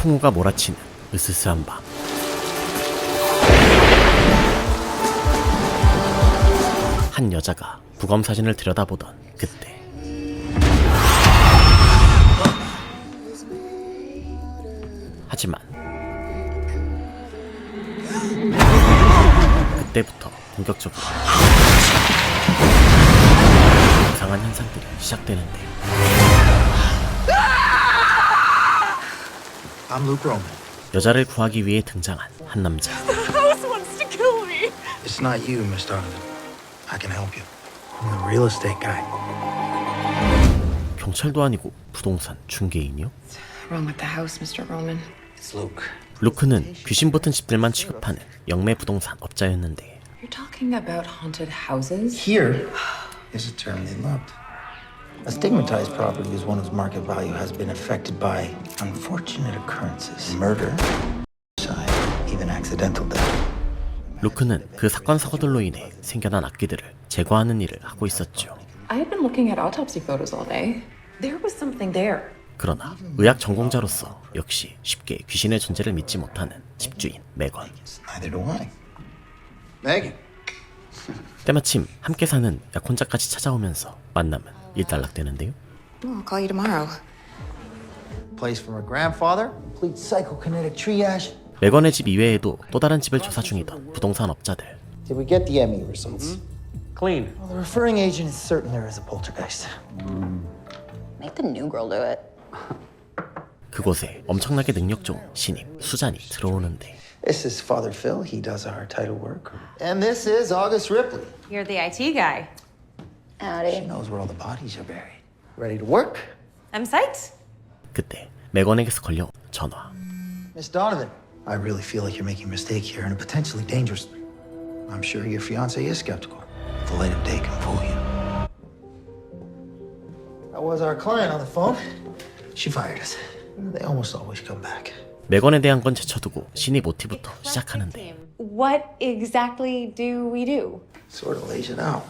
풍우가 몰아치는 으스스한 밤. 한 여자가 부검 사진을 들여다보던 그때 하지만 그때부터 본격적으로 이상한 현상들이 시작되는데 I'm Luke Roman. 여자를 구하기 위해 등장한 한 남자. The house wants to kill me. It's not you, Miss Donovan. I can help you. I'm the real estate guy. 경찰도 아니고 부동산 중개인이요? Wrong with the house, Mr. Roman. It's Luke. 루크는 귀신 붙은 집들만 취급하는 영매 부동산 업자였는데 You're talking about haunted houses? Here is a term they loved. A stigmatized property is one whose market value has been affected by unfortunate occurrences. Murder, suicide, even accidental death. 루크는 그 사건 사고들로 인해 생겨난 악기들을 제거하는 일을 하고 있었죠. I had been looking at autopsy photos all day. There was something there. 그러나 의학 전공자로서 역시 쉽게 귀신의 존재를 믿지 못하는 집주인 메건. Neither do I. Megan. 때마침 함께 사는 약혼자까지 찾아오면서 만남은 일단락되는데요. I'll call you tomorrow. Place from her grandfather. Complete psychokinetic triage. 메건의 집 이외에도 또 다른 집을 조사 중이던 부동산 업자들. Did we get the ME results? Clean. Well, the referring agent is certain there is a poltergeist. Make the new girl do it. 그곳에 엄청나게 능력 좋은 신입 수잔이 들어오는데 This is Father Phil. He does our title work. And this is August Ripley. You're the IT guy. She Howdy. knows where all the bodies are buried. Ready to work? I'm psyched. 그때 메건에게서 걸려온 전화. Miss Donovan. I really feel like you're making a mistake here and a potentially dangerous. I'm sure your fiance is skeptical. The light of day can fool you. That was our client on the phone. She fired us. They almost always come back. 메건에 대한 건 제쳐두고 신입 OT부터 시작하는데 What exactly do we do? Sort of lays it out.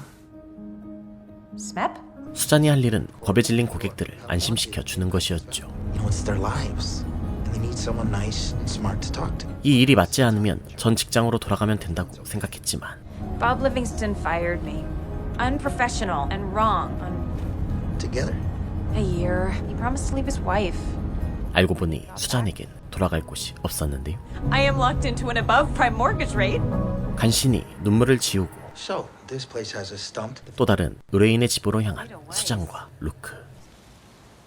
SMEP? 수잔이 할 일은 겁에 질린 고객들을 안심시켜 주는 것이었죠. You know, it's their lives. And they need someone nice and smart to talk to. 이 일이 맞지 않으면 전 직장으로 돌아가면 된다고 생각했지만 Bob Livingston fired me. Unprofessional and wrong. Together. A year. He promised to leave his wife. 알고 보니 수잔에겐 돌아갈 곳이 없었는데요. I am locked into an above prime mortgage rate. 간신히 눈물을 지우고 So, this place has a stump. 또 다른 의뢰인의 집으로 향한 수잔과 루크.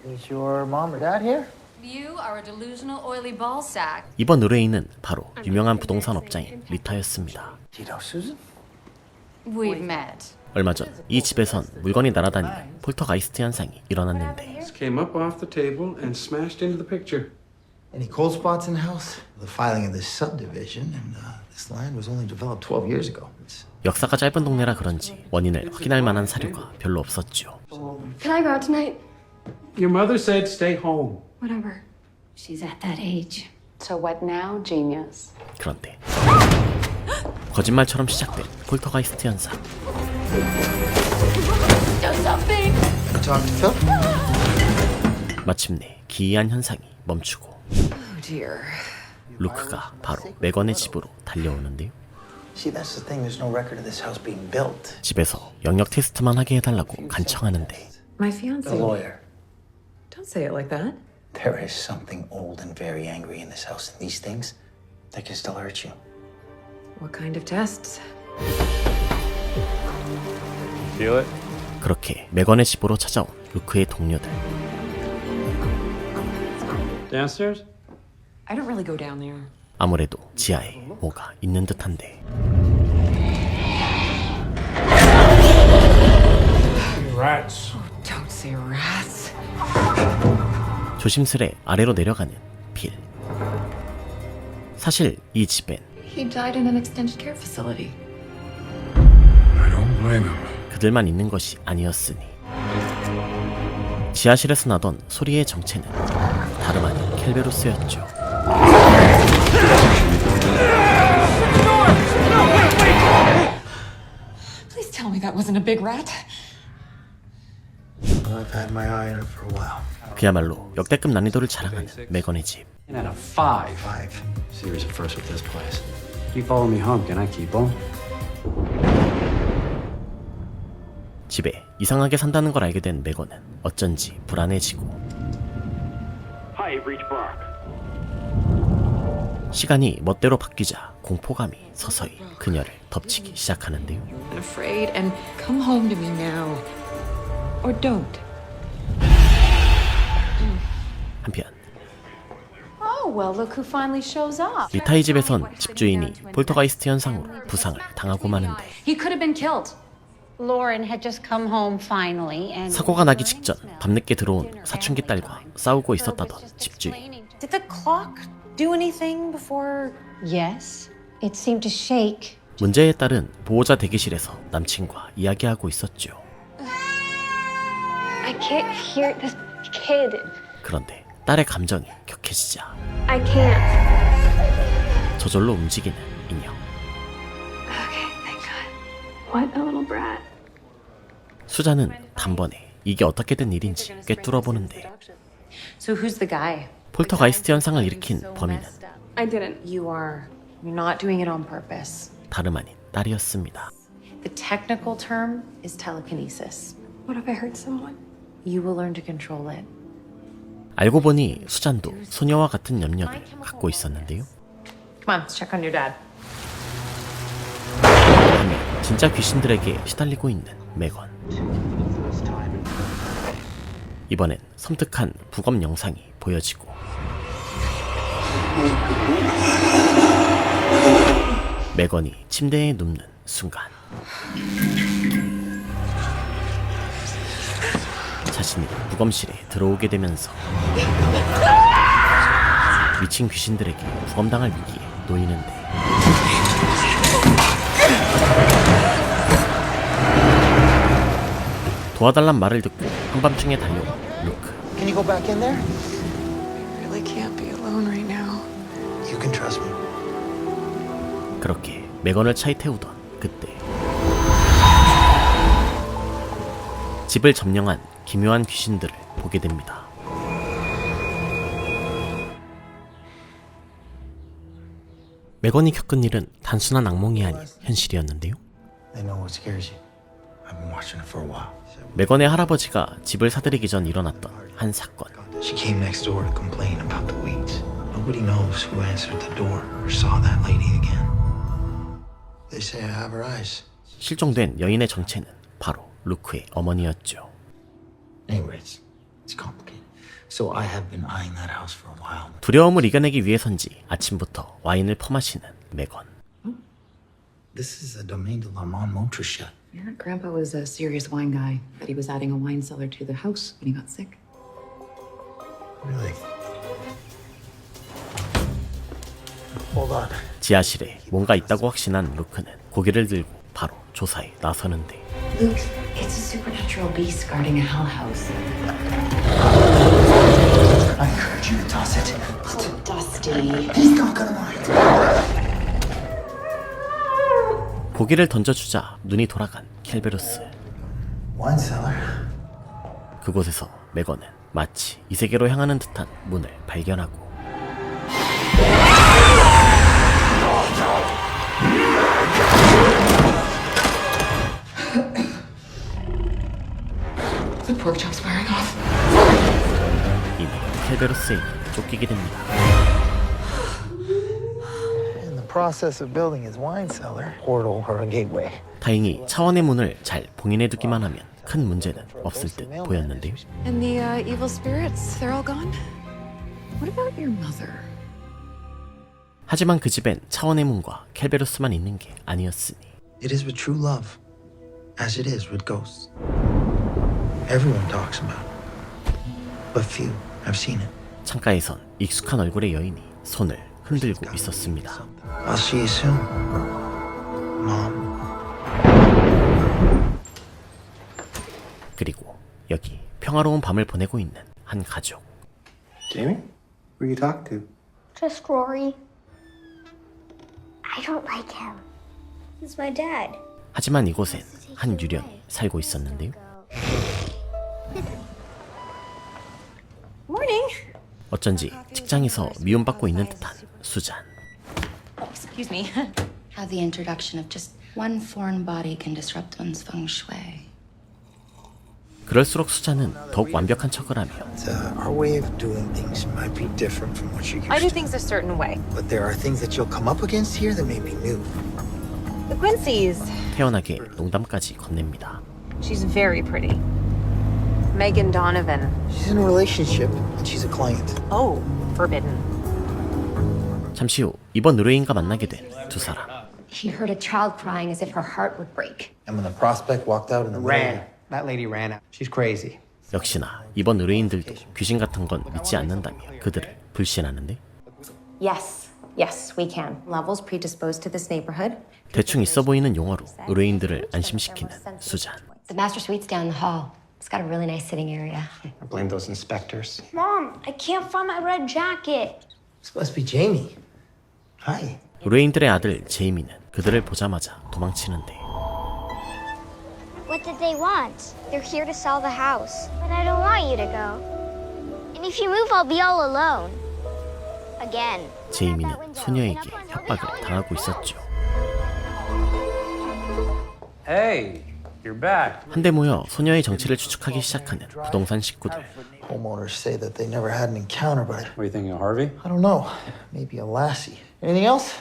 Is your mom or dad here? You are a delusional oily ball sack. 이번 의뢰인은 바로 유명한 부동산 업자인 리타였습니다. Do you know Susan? We've met. 얼마 전 이 집에선 물건이 날아다니는 폴터가이스트 현상이 일어났는데 Came up off the table and smashed into the picture. Any cold spots in the house? The filing of this subdivision and this land was only developed 12 years ago. It's 역사가 짧은 동네라 그런지 원인을 확인할 만한 사료가 별로 없었죠. Can I go out tonight? Your mother said stay home. Whatever. She's at that age. So what now, genius? 그런데 거짓말처럼 시작된 폴터가이스트 현상. Do something! Talk to Phil? 마침내 기이한 현상이 멈추고 Oh dear. 루크가 바로 메건의 집으로 달려오는데요. See, that's the thing. There's no record of this house being built. 집에서 영역 테스트만 하게 해달라고 간청하는데 My fiance. The lawyer. Don't say it like that. There is something old and very angry in this house, and these things, they can still hurt you. What kind of tests? Feel it? 그렇게 메건의 집으로 찾아온 루크의 동료들. Downstairs? I don't really go down there. 아무래도 지하에 뭐가 있는 듯한데 Rats. Don't say rats. 조심스레 아래로 내려가는 빌. 사실 이 집엔 He died in an extended care facility. I don't blame him. 그들만 있는 것이 아니었으니 지하실에서 나던 소리의 정체는 다름 아닌 켈베로스였죠. Please tell me that wasn't a big rat. Well, I've had my eye on it for a while. 그야말로 역대급 난이도를 자랑하는 메건의 집. And at a 5. 5. Series of first with this place. Keep following me home, can I keep on? 집에 이상하게 산다는 걸 알게 된 메건은 어쩐지 불안해지고 Hi, you've reached Brock. 시간이 멋대로 바뀌자 공포감이 서서히 그녀를 덮치기 시작하는데요. I'm afraid, and come home to me now. Or don't. 한편 Oh, well, look who finally shows up. 리타의 집에선 집주인이 폴터가이스트 현상으로 부상을 당하고 마는데 He could have been killed. Lauren had just come home finally and 사고가 나기 직전 밤늦게 들어온 사춘기 딸과 싸우고 있었다던 집주인. Did the clock do anything before? yes, it seemed to shake. 문제의 딸은 보호자 대기실에서 남친과 이야기하고 있었죠. I can't hear this kid. 그런데 딸의 감정이 격해지자 I can't. 저절로 움직이는 인형. Okay, thank God. What a little brat. 수자는 단번에 이게 어떻게 된 일인지 꿰뚫어 보는데 So who's the guy? 폴터가이스트 현상을 일으킨 범인은 I didn't. You're not doing it on purpose. 다름 아닌 딸이었습니다. The technical term is telekinesis. What if I hurt someone? You will learn to control it. 알고 보니 수잔도 소녀와 같은 염력을 갖고 있었는데요. Come on, let's check on your dad. 반면 진짜 귀신들에게 시달리고 있는 메건. 이번엔 섬뜩한 부검 영상이 보여지고 메건이 침대에 눕는 순간 자신이 부검실에 들어오게 되면서 미친 귀신들에게 부검당할 위기에 놓이는데 도와달란 말을 듣고 한밤중에 달려온 루크. Can you go back in there? I really can't be alone right now. You can trust me. 그렇게 메건을 차에 태우던 그때 집을 점령한 기묘한 귀신들을 보게 됩니다. 메건이 겪은 일은 단순한 악몽이 아닌 현실이었는데요. They know what scares you. I've been watching it for a while. 메건의 할아버지가 집을 사들이기 전 일어났던 한 사건. She came next door to complain about the weeds. Nobody knows who answered the door or saw that lady again. They say I have her eyes. 실종된 여인의 정체는 바로 루크의 어머니였죠. Anyway, it's complicated. So I have been eyeing that house for a while. 두려움을 이겨내기 위해선지 아침부터 와인을 퍼마시는 메건. This is a domaine de l'Armand Montrechet. Your grandpa was a serious wine guy, but he was adding a wine cellar to the house when he got sick. Really? Hold on. 지하실에 뭔가 있다고 확신한 루크는 고개를 들고 바로 조사에 나서는데 Luke, it's a supernatural beast guarding a hell house. I encourage you to toss it. So dusty. He's not gonna mind. 고개를 던져주자 눈이 돌아간 켈베로스. Wine cellar. 그곳에서 메건은 마치 이 세계로 향하는 듯한 문을 발견하고 The pork chop's wearing off. 이내 켈베로스에게 쫓기게 됩니다. In the process of building his wine cellar, portal or a gateway. 다행히 차원의 문을 잘 봉인해두기만 하면 큰 문제는 없을 듯 보였는데요. And the evil spirits, they're all gone? What about your mother? 하지만 그 집엔 차원의 문과 켈베로스만 있는 게 아니었으니 It is with true love, as it is with ghosts. Everyone talks about it, but few have seen it. 창가에선 익숙한 얼굴의 여인이 손을 흔들고 있었습니다. I'll see you soon, Mom. 그리고 여기 평화로운 밤을 보내고 있는 한 가족. Jamie? Who you talk to? Just Rory. I don't like him. He's my dad. 하지만 이곳엔 한 유령이 살고 있었는데요. 어쩐지 직장에서 미움받고 있는 듯한 수잔. Excuse me. How the introduction of just one foreign body can disrupt one's feng shui. 그럴수록 수잔은 더욱 완벽한 척을 하며 Our way of doing things might be different from what you're used I do to. things a certain way. But there are things that you'll come up against here that may be new. The Quincy's. 태연하게 농담까지 건넵니다. She's very pretty. Megan Donovan. She's in a relationship and she's a client. Oh, forbidden. 잠시 후 이번 의뢰인과 만나게 된 두 사람. He heard a child crying as if her heart would break. And when the prospect walked out in the Ran. That lady ran out. She's crazy. 역시나 이번 의뢰인들도 귀신 같은 건 믿지 않는다며 그들을 불신하는데 Yes, yes, we can. Levels predisposed to this neighborhood. 대충 있어 보이는 용어로 의뢰인들을 안심시키는 수잔. The master suite's down the hall. It's got a really nice sitting area. I blame those inspectors. Mom, I can't find my red jacket. This must be Jamie. Hi. 의뢰인들의 아들 제이미는 그들을 보자마자 도망치는데 What did they want? They're here to sell the house. But I don't want you to go. And if you move, I'll be all alone. Again. 제이미는 소녀에게 협박을 당하고 있었죠. Hey, you're back. 한데 모여 소녀의 정체를 추측하기 시작하는 부동산 식구들. Homeowners say that they never had an encounter, but What are you thinking of Harvey? I don't know. Maybe a lassie. Anything else?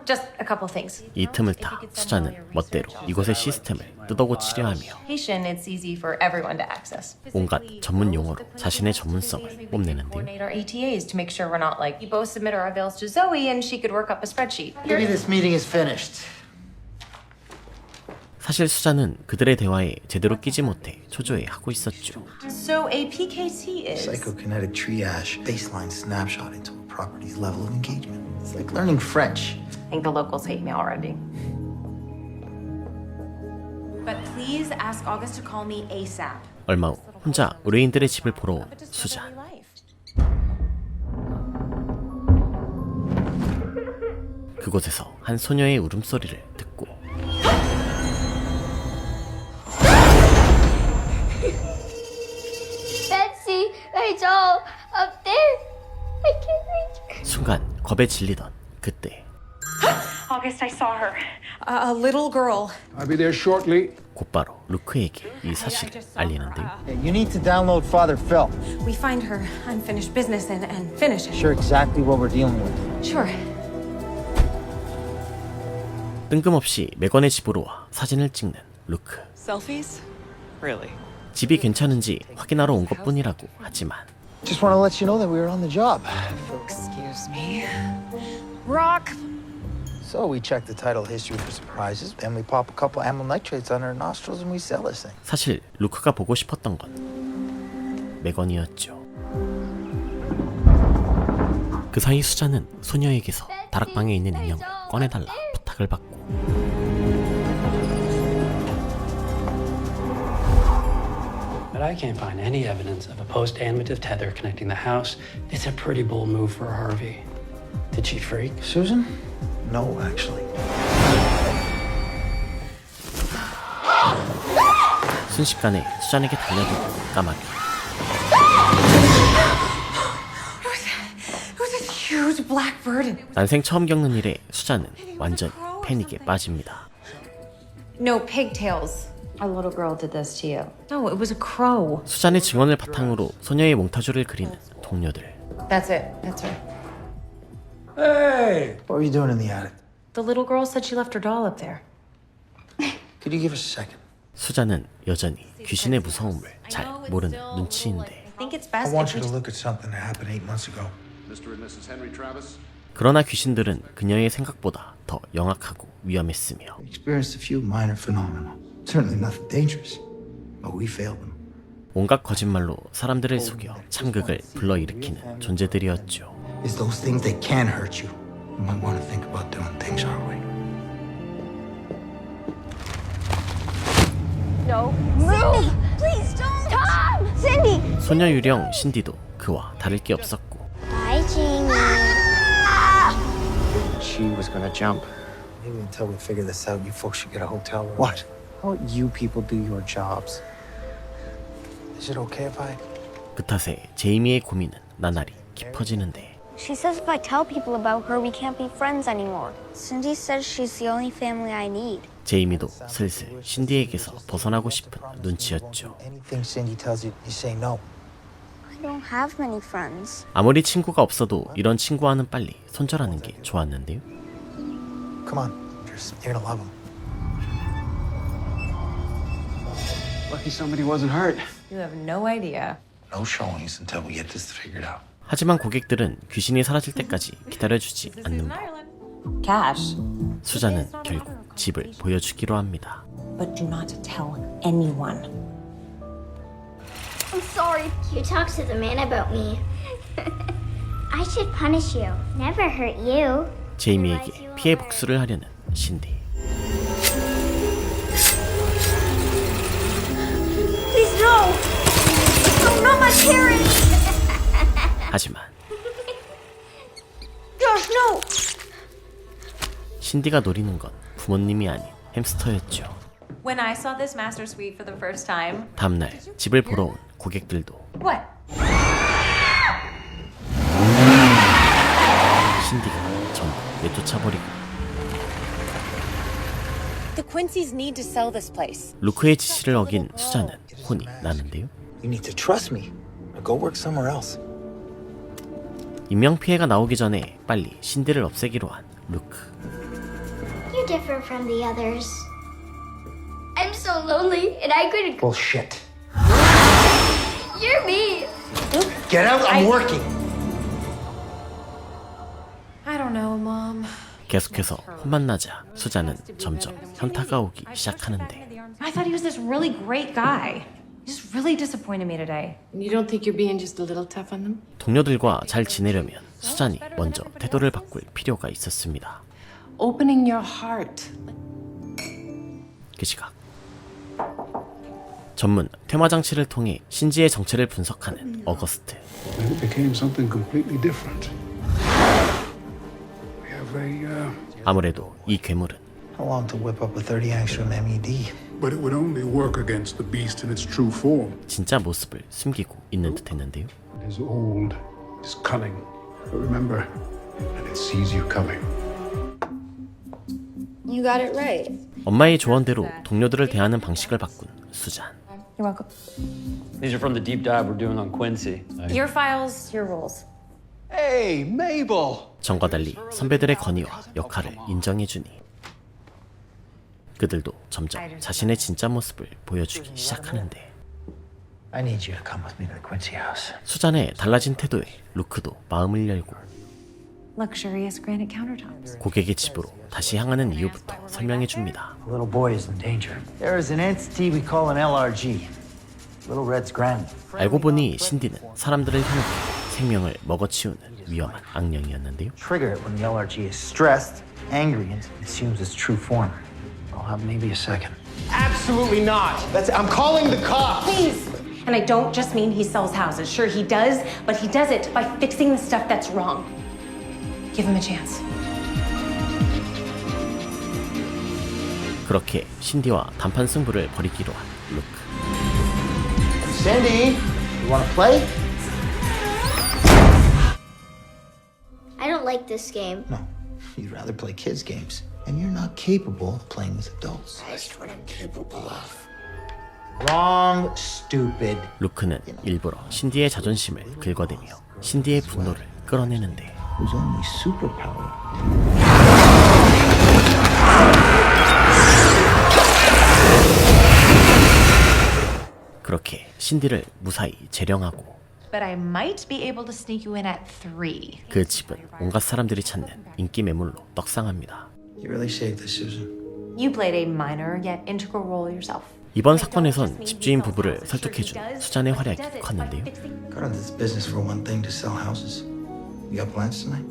Just a couple things. 이 틈을 타 수잔은 멋대로 이곳의 시스템을 뜯어고치려 하며 It's easy for everyone to access. 온갖 전문 용어로 자신의 전문성을 뽐내는데요. Coordinate our ATAs to make sure we're not like, we both submit our avails to Zoe and she could work up a spreadsheet. Maybe this meeting is finished. 사실 수잔은 그들의 대화에 제대로 끼지 못해 초조해하고 있었죠. So a PKT is. Psychokinetic triage, baseline snapshot into a property's level of engagement. It's like learning French. I think the locals hate me already. But please ask August to call me ASAP. 얼마 후 혼자 의뢰인들의 집을 보러 온 수잔. 그곳에서 한 소녀의 울음소리를 듣고 Betsy, hey doll, up there. I can't reach her. 순간 겁에 질리던 그때 August, I saw her. A little girl. I'll be there shortly. 곧바로 루크에게 이 사실을 알리는데요. You need to download Father Phil. We find her unfinished business and finish it. Sure exactly what we're dealing with. Sure. 뜬금없이 맥건의 집으로 와 사진을 찍는 루크. Selfies? Really? 집이 괜찮은지 확인하러 온 것뿐이라고 하지만 Just want to let you know that we were on the job. Excuse me. Rock. So we check the title history for surprises, then we pop a couple amyl nitrates on her nostrils and we sell this thing. 사실 루크가 보고 싶었던 건 맥건이었죠. 그 사이 수잔은 소녀에게서 다락방에 있는 인형을 꺼내달라 부탁을 받고 But I can't find any evidence of a post-animative tether connecting the house. It's a pretty bold move for Harvey. Did she freak? Susan? No, actually. 순식간에 수잔에게 달려들고 까마귀. It was a huge black bird. 난생 처음 겪는 일에 수잔은 완전히 패닉에 빠집니다. No pigtails. Our little girl did this to you. No, it was a crow. 수잔의 증언을 바탕으로 소녀의 몽타주를 그리는 동료들. That's it. That's her. Hey! What were you doing in the attic? The little girl said she left her doll up there. Could you give us a second? 수잔은 여전히 귀신의 무서움을 잘 모르는 눈치인데 I think it's I best want if you we to look at something that happened 8 months ago. Mr. and Mrs. Henry Travis? 그러나 귀신들은 그녀의 생각보다 더 영악하고 위험했으며 We experienced a few minor phenomena. Certainly nothing dangerous, but we failed them. 온갖 거짓말로 사람들을 속여 참극을 불러일으키는 존재들이었죠. It's those things that can hurt you. You might want to think about doing things our way. No. Move! Please don't! Tom! Cindy! 소녀 유령 신디도 그와 다를 게 없었고 Hi, Jamie. She was gonna jump. Maybe until we figure this out, you folks should get a hotel room. What? How about you people do your jobs? Is it okay if I... 그 탓에 제이미의 고민은 나날이 깊어지는데 She says if I tell people about her, we can't be friends anymore. Cindy says she's the only family I need. 제이미도 슬슬 신디에게서 벗어나고 싶은 눈치였죠. Anything Cindy tells you, you say no. I don't have many friends. 아무리 친구가 없어도 이런 친구와는 빨리 손절하는 게 좋았는데요. Come on, you're gonna love him. Lucky somebody wasn't hurt. You have no idea. No showings until we get this figured out. 하지만 고객들은 귀신이 사라질 때까지 기다려주지 않는 법. Cash. 수자는 결국 집을 보여주기로 합니다. But do not tell anyone. I'm sorry. You talked to the man about me. I should punish you. Never hurt you. 제이미에게 피해 복수를 하려는 신디. Please no. No, not my parents. 하지만 Josh, no. 신디가 노리는 건 부모님이 아닌 햄스터였죠. When I saw this master suite for the first time. 다음날 집을 보러 온 고객들도 What? 신디가 전부 내쫓아버리고 The Quincy's need to sell this place. 루크의 지시를 어긴 수자는 혼이 나는데요. You need to trust me or go work somewhere else. 인명피해가 나오기 전에 빨리 신디를 없애기로 한 루크. You're different from the others. I'm so lonely, and I couldn't. Bullshit. You're mean. Get out, I'm working. I don't know, Mom. 계속해서 혼만 나자 수자는 점점 현타가 오기 시작하는데 I thought he was this really great guy. He just really disappointed me today. You don't think you're being just a little tough on them? 동료들과 잘 지내려면 수잔이 먼저 태도를 바꿀 필요가 있었습니다. Opening your heart. 그 시각 전문 퇴마 장치를 통해 신지의 정체를 분석하는 어거스트. It became something completely different. We have a, 아무래도 이 괴물은 How long to whip up a 30-angstrom MED? but it would only work against the beast in its true form. 진짜 모습을 숨기고 있는 듯했는데요. It is old, it is cunning. But remember, and it sees you coming. You got it right. 엄마의 조언대로 동료들을 대하는 방식을 바꾼 수잔. You're welcome. These are from the deep dive we're doing on Quincy. Your files, your rules. Hey, Mabel. 전과 달리 선배들의 건의와 역할을 인정해주니 그들도 점점 자신의 진짜 모습을 보여주기 시작하는데 I need you to come with me to the Quincy house. 수잔의 달라진 태도에 루크도 마음을 열고 Luxurious granite countertops. 고객의 집으로 다시 향하는 이유부터 설명해줍니다. The little boy is in danger. There is an entity we call an LRG. Little Red's grand. 알고 보니 신디는 사람들을 현혹해 생명을 먹어치우는 위험한 악령이었는데요. Trigger it when the LRG is stressed, angry, and assumes its true form. I'll have maybe a second. Absolutely not. I'm calling the cops. Please! And I don't just mean he sells houses. Sure, he does, but he does it by fixing the stuff that's wrong. Give him a chance. 그렇게 신디와 단판 승부를 벌이기로 한 루크. Cindy, you want to play? I don't like this game. No, you'd rather play kids' games. And you're not capable of playing with adults. That's what I'm capable of. Wrong, stupid. 루크는 일부러 신디의 자존심을 긁어대며 신디의 분노를 끌어내는데 Whose only superpower 그렇게 신디를 무사히 재령하고 But I might be able to sneak you in at 3. 그 집은 온갖 사람들이 찾는 인기 매물로 떡상합니다. You really saved this, Susan. You played a minor yet integral role yourself. 이번 사건에선 집주인 부부를 설득해준 수잔의 활약이 컸는데요. Got into this business for one thing, to sell houses. You got plans tonight?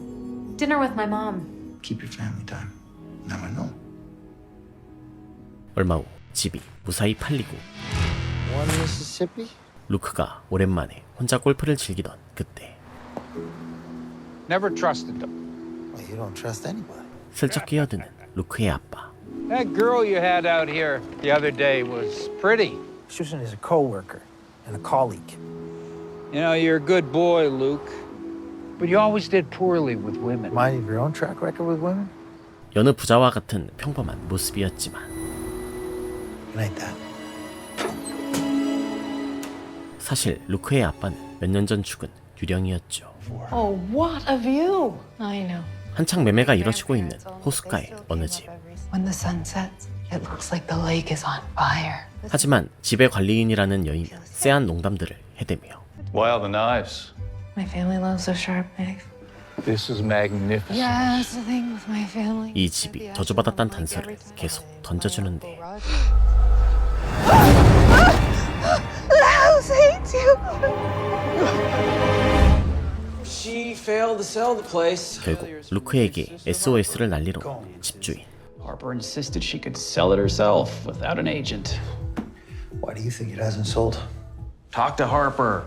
Dinner with my mom. Keep your family time. Now I know. 얼마 후 집이 무사히 팔리고 One Mississippi? 루크가 오랜만에 혼자 골프를 즐기던 그때 Never trusted them. Well, you don't trust anybody. 슬쩍 끼어드는 루크의 아빠. That girl you had out here the other day was pretty. Susan is a co-worker and a colleague. You know, you're a good boy, Luke. But you always did poorly with women. Mind of your own track record with women? 여느 부자와 같은 평범한 모습이었지만 Good night, Dad. 사실 루크의 아빠는 몇 년 전 죽은 유령이었죠. Oh, what a view! I know. 한창 매매가 이뤄지고 있는 호숫가의 어느 집. When the sun sets, it looks like the lake is on fire. 하지만 집의 관리인이라는 여인은 쎄한 농담들을 해대며 Why all the knives? My family loves a sharp knife. This is magnificent. Yeah, that's the thing with my family. 이 집이 저주받았다는 단서를 계속 던져주는데 The house hates you. She failed to sell the place. 결국 루크에게 SOS를 날리러 온 집주인. Harper insisted she could sell it herself without an agent. Why do you think it hasn't sold? Talk to Harper.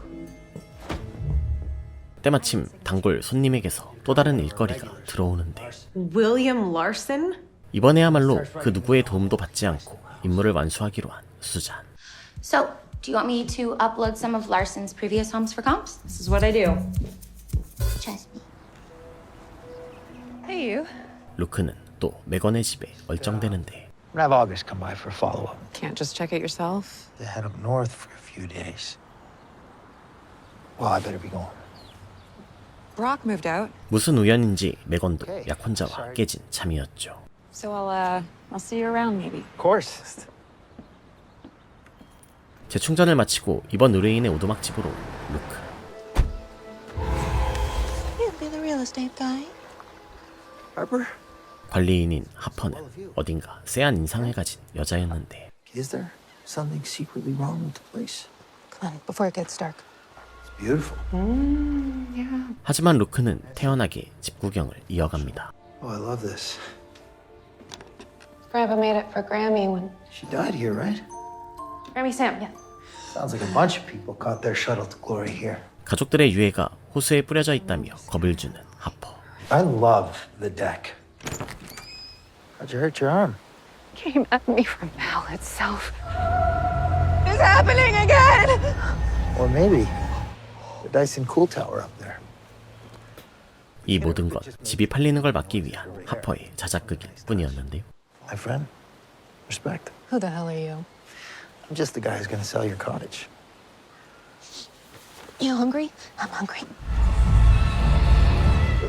때마침 단골 손님에게서 또 다른 일거리가 들어오는데 William Larson? 이번에야말로 그 누구의 도움도 받지 않고 임무를 완수하기로 한 수잔. So, do you want me to upload some of Larson's previous homes for comps? This is what I do. Trust me. Hey, you. 루크는 또 메건의 집에 얼쩡대는데 I'm gonna have August come by for a follow-up. Can't just check it yourself. They head up north for a few days. Well, I better be going. Brock moved out. 무슨 우연인지 메건도 약혼자와 깨진 잠이었죠. So I'll see you around maybe. Of course. 재충전을 마치고 이번 의뢰인의 오두막집으로 온 루크. You'll be the real estate guy. Harper? 관리인인 하퍼는 어딘가 쎄한 인상을 가진 여자였는데 Is there something secretly wrong with the place? Come on, before it gets dark. It's beautiful. Yeah. 하지만 루크는 태연하게 집 구경을 이어갑니다. Oh, I love this. Grandpa made it for Grammy when She died here, right? Grammy Sam. Yeah. Sounds like a bunch of people caught their shuttle to glory here. 가족들의 유해가 호수에 뿌려져 있다며 겁을 주는 하퍼. I love the deck. How'd you hurt your arm? Came at me from hell itself. It's happening again. Or maybe the Dyson Cool Tower up there. 이 모든 건 집이 팔리는 걸 막기 위한 하퍼의 자작극일 뿐이었는데요. My friend, respect. Who the hell are you? I'm just the guy who's gonna sell your cottage. You hungry? I'm hungry.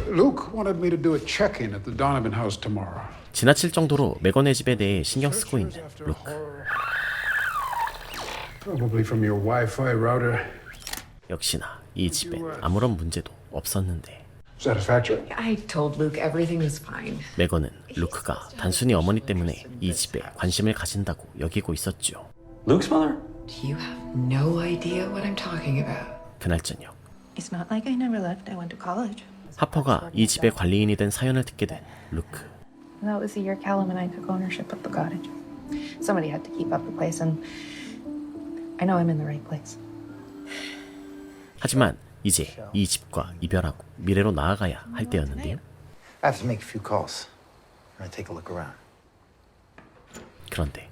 Luke wanted me to do a check-in at the Donovan house tomorrow. 지나칠 정도로 메건의 집에 대해 신경 쓰고 있는 루크. Probably from your Wi-Fi router. 역시나 이 집엔 아무런 문제도 없었는데 Satisfactory? I told Luke everything was fine. 메건은 루크가 단순히 어머니 때문에 이 집에 관심을 가진다고 여기고 있었죠. Luke's mother? You have no idea what I'm talking about. 그날 저녁 It's not like I never left. I went to college. 하퍼가 이 집의 관리인이 된 사연을 듣게 된 루크. That was the year Callum and I took ownership of the cottage. Somebody had to keep up the place, and I know I'm in the right place. 하지만 이제 이 집과 이별하고 미래로 나아가야 할 때였는데요. I have to make a few calls. I'm gonna take a look around. 그런데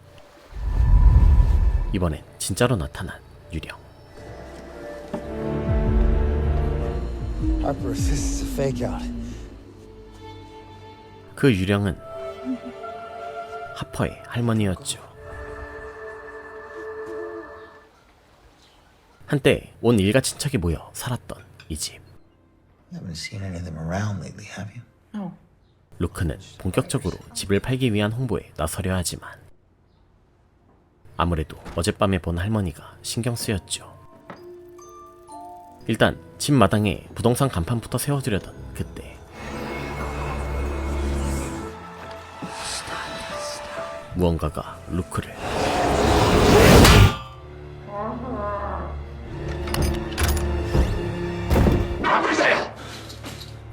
이번엔 진짜로 나타난 유령. Harper, this is a fake out. 그 유령은 하퍼의 할머니였죠. 한때 온 일가 친척이 모여 살았던 이 집. You haven't seen any of them around lately, have you? No. 루크는 본격적으로 집을 팔기 위한 홍보에 나서려 하지만 아무래도 어젯밤에 본 할머니가 신경 쓰였죠. 일단 집 마당에 부동산 간판부터 세워두려던 그때 무언가가 루크를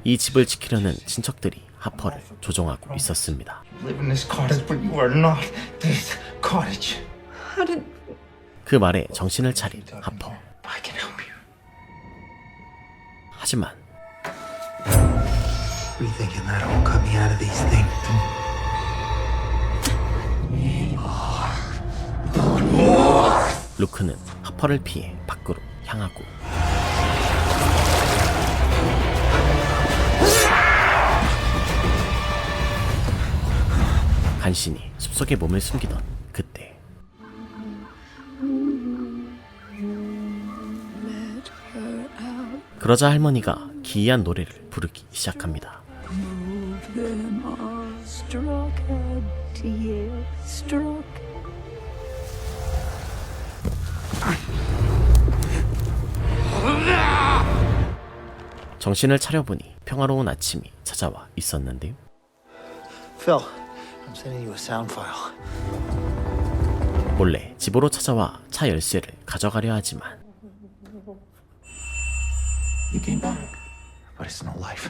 이 집을 지키려는 친척들이 하퍼를 조종하고 있었습니다. Live in this cottage, but you are not this cottage. How did... 그 말에 정신을 차린 하퍼. I can help you. 하지만 Rethinking that won't cut me out of these things. 루크는 하퍼를 피해 밖으로 향하고 간신히 숲속에 몸을 숨기던 그때 그러자 할머니가 기이한 노래를 부르기 시작합니다. 정신을 차려보니 평화로운 아침이 찾아와 있었는데요. Phil, I'm sending you a sound file. 몰래 집으로 찾아와 차 열쇠를 가져가려 하지만 You came back. But it's no life.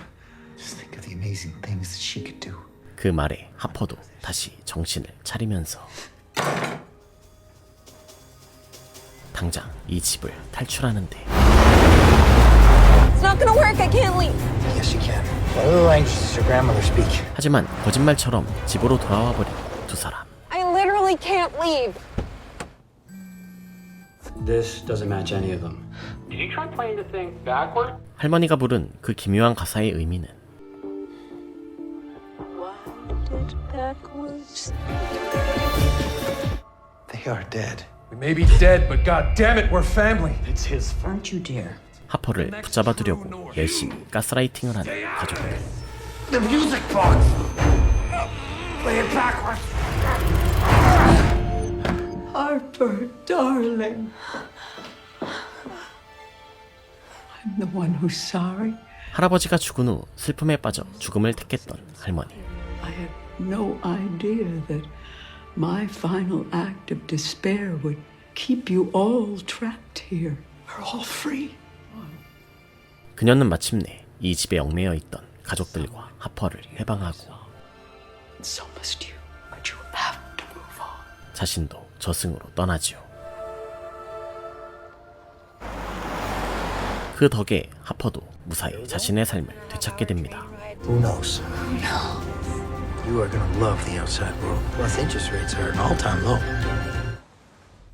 Just think of the amazing things that she could do. 그 말에 하퍼도 다시 정신을 차리면서 당장 이 집을 탈출하는데 It's not gonna work. I can't leave. Yes, you can. What other language does your grandmother speak? 하지만 거짓말처럼 집으로 돌아와 버린 두 사람. I literally can't leave. This doesn't match any of them. Did you try playing the thing backward? 할머니가 부른 그 기묘한 가사의 의미는 They are dead. We may be dead, but god damn it, we're family. It's his fault. Aren't you dear? 하퍼를 붙잡아두려고 열심히 가스라이팅을 하는 가족들. The music box! Play it backwards! Harper, darling. I'm the one who's sorry. 할아버지가 죽은 후 슬픔에 빠져 죽음을 택했던 할머니. I had no idea that my final act of despair would keep you all trapped here. We're all free. 그녀는 마침내 이 집에 얽매여 있던 가족들과 하퍼를 해방하고 So must you. But you have to move on. 자신도 저승으로 떠나지요. 그 덕에 하퍼도 무사히 자신의 삶을 되찾게 됩니다. Who knows? You are gonna love the outside world. Plus, interest rates are at an all-time low.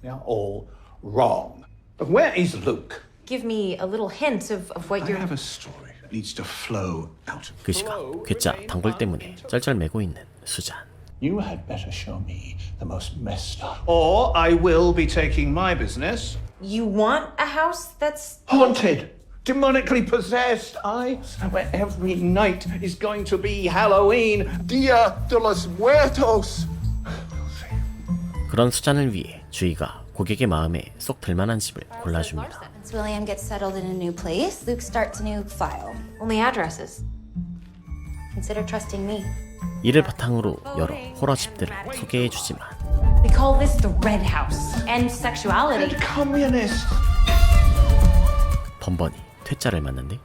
They're all wrong. But where is Luke? Give me a little hint of what I you're... have a story that needs to flow out of 그 시각 괴짜 단골 때문에 쩔쩔매고 있는 수잔. You had better show me the most messed up. Or I will be taking my business. You want a house that's... Haunted! Demonically possessed! Where every night is going to be Halloween! Dia de los Muertos! 그런 수잔을 위해 주희가 고객의 마음에 쏙 들만한 집을 골라줍니다. Once William gets settled in a new place, Luke starts a new file. Only addresses. Consider trusting me. 이를 바탕으로 여러 호러 집들을 소개해주지만 We call this the Red House. And sexuality. Communist! 번번이 퇴짜를 맞는데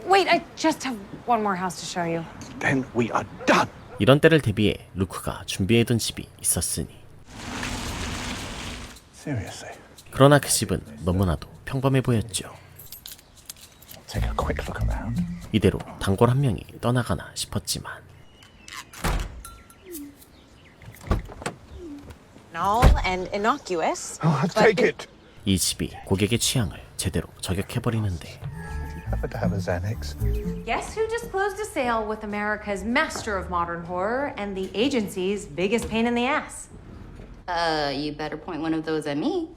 Wait, I just have one more house to show you. Then we are done! 이런 때를 대비해 루크가 준비해둔 집이 있었으니 Seriously. 그러나 그 집은 너무나도 평범해 보였죠. Take a quick look around. 이대로 단골 한 명이 떠나가나 싶었지만 Banal and innocuous. Oh, take it! 이 집이 고객의 취향을 제대로 저격해버리는데 Happen to have a Xanax? Guess who just closed a sale with America's master of modern horror and the agency's biggest pain in the ass? You better point one of those at me.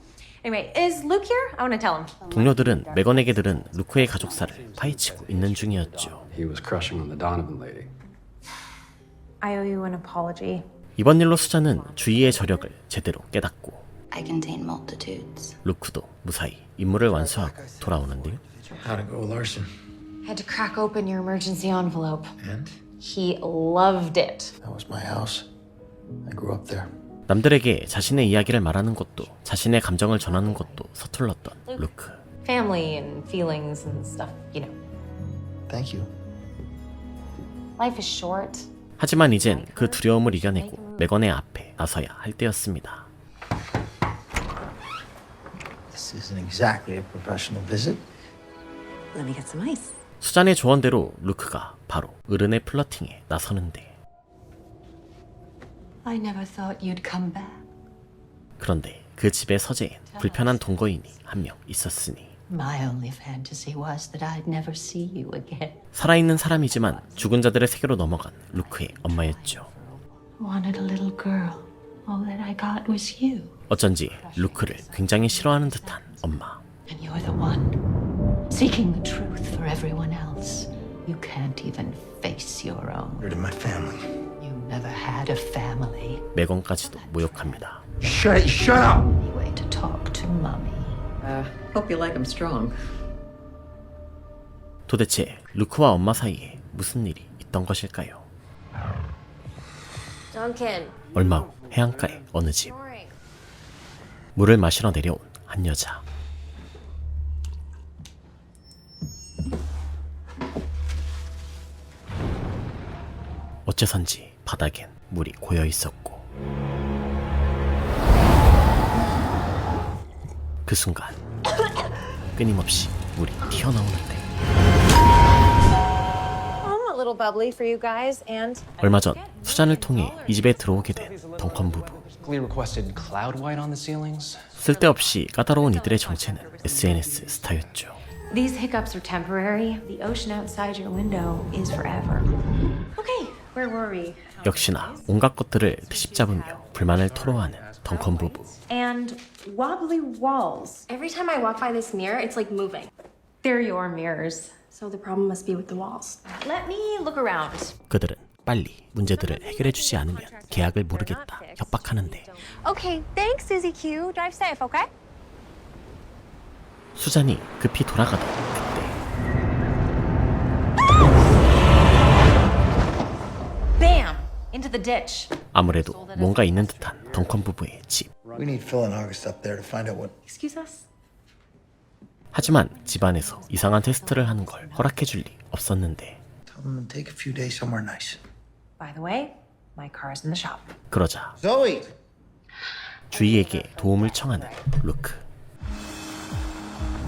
Anyway, is Luke here? I want to tell him. 동료들은 맥건에게 들은 루크의 가족사를 파헤치고 있는 중이었죠. He was crushing on the Donovan lady. I owe you an apology. 이번 일로 수잔은 주희의 저력을 제대로 깨닫고 I contain multitudes. 루크도 무사히 임무를 완수하고 돌아오는데요. How to go, Larson? Had to crack open your emergency envelope. And? He loved it. That was my house. I grew up there. 남들에게 자신의 이야기를 말하는 것도 자신의 감정을 전하는 것도 서툴렀던 루크. Family and feelings and stuff, you know. Thank you. Life is short. 하지만 이젠 그 두려움을 이겨내고 맥건의 앞에 나서야 할 때였습니다. This isn't exactly a professional visit. Let me get some ice. 수잔의 조언대로 루크가 바로 어른의 플러팅에 나서는데 I never thought you'd come back. 그런데 그 집의 서재엔 불편한 동거인이 한 명 있었으니 My only fantasy was that I'd never see you again. 살아있는 사람이지만 죽은 자들의 세계로 넘어간 루크의 엄마였죠. wanted a little girl. All that I got was you. 어쩐지 루크를 굉장히 싫어하는 듯한 엄마. And you're the one seeking the truth for everyone else. You can't even face your own. Rid of my family. You never had a family. 매건까지도 모욕합니다. Shut up! Way to talk to mommy. Hope you like him strong. 도대체 루크와 엄마 사이에 무슨 일이 있던 것일까요? Duncan. 얼마 후 해안가의 어느 집. 물을 마시러 내려온 한 여자. 어째선지 바닥엔 물이 고여 있었고 그 순간 끊임없이 물이 튀어나오는데 I'm a little bubbly for you guys and 얼마 전 수잔을 통해 이 집에 들어오게 된 덩컨 부부. requested cloud white on the ceilings. 쓸데없이 까다로운 이들의 정체는 SNS 스타였죠. these hiccups are temporary. The ocean outside your window is forever. Okay, where were we? 역시나 온갖 것들을 뒤집잡으며 불만을 토로하는 덩컨 부부. And wobbly walls. Every time I walk by this mirror, it's like moving. They're your mirrors. So the problem must be with the walls. Let me look around. 그들은 빨리 문제들을 해결해주지 않으면 계약을 모르겠다 협박하는데 Okay, thanks, Susie Q. Drive safe, okay? 수잔이 급히 돌아가던 그때 Bam! Into the ditch. 아무래도 뭔가 있는 듯한 덩컨 부부의 집. We need Phil and August up there to find out what. Excuse us? 하지만 집안에서 이상한 테스트를 하는 걸 허락해줄 리 없었는데 Tell them to take a few days somewhere nice. By the way, my car's in the shop. 그러자 Zoe! 주희에게 도움을 청하는 루크.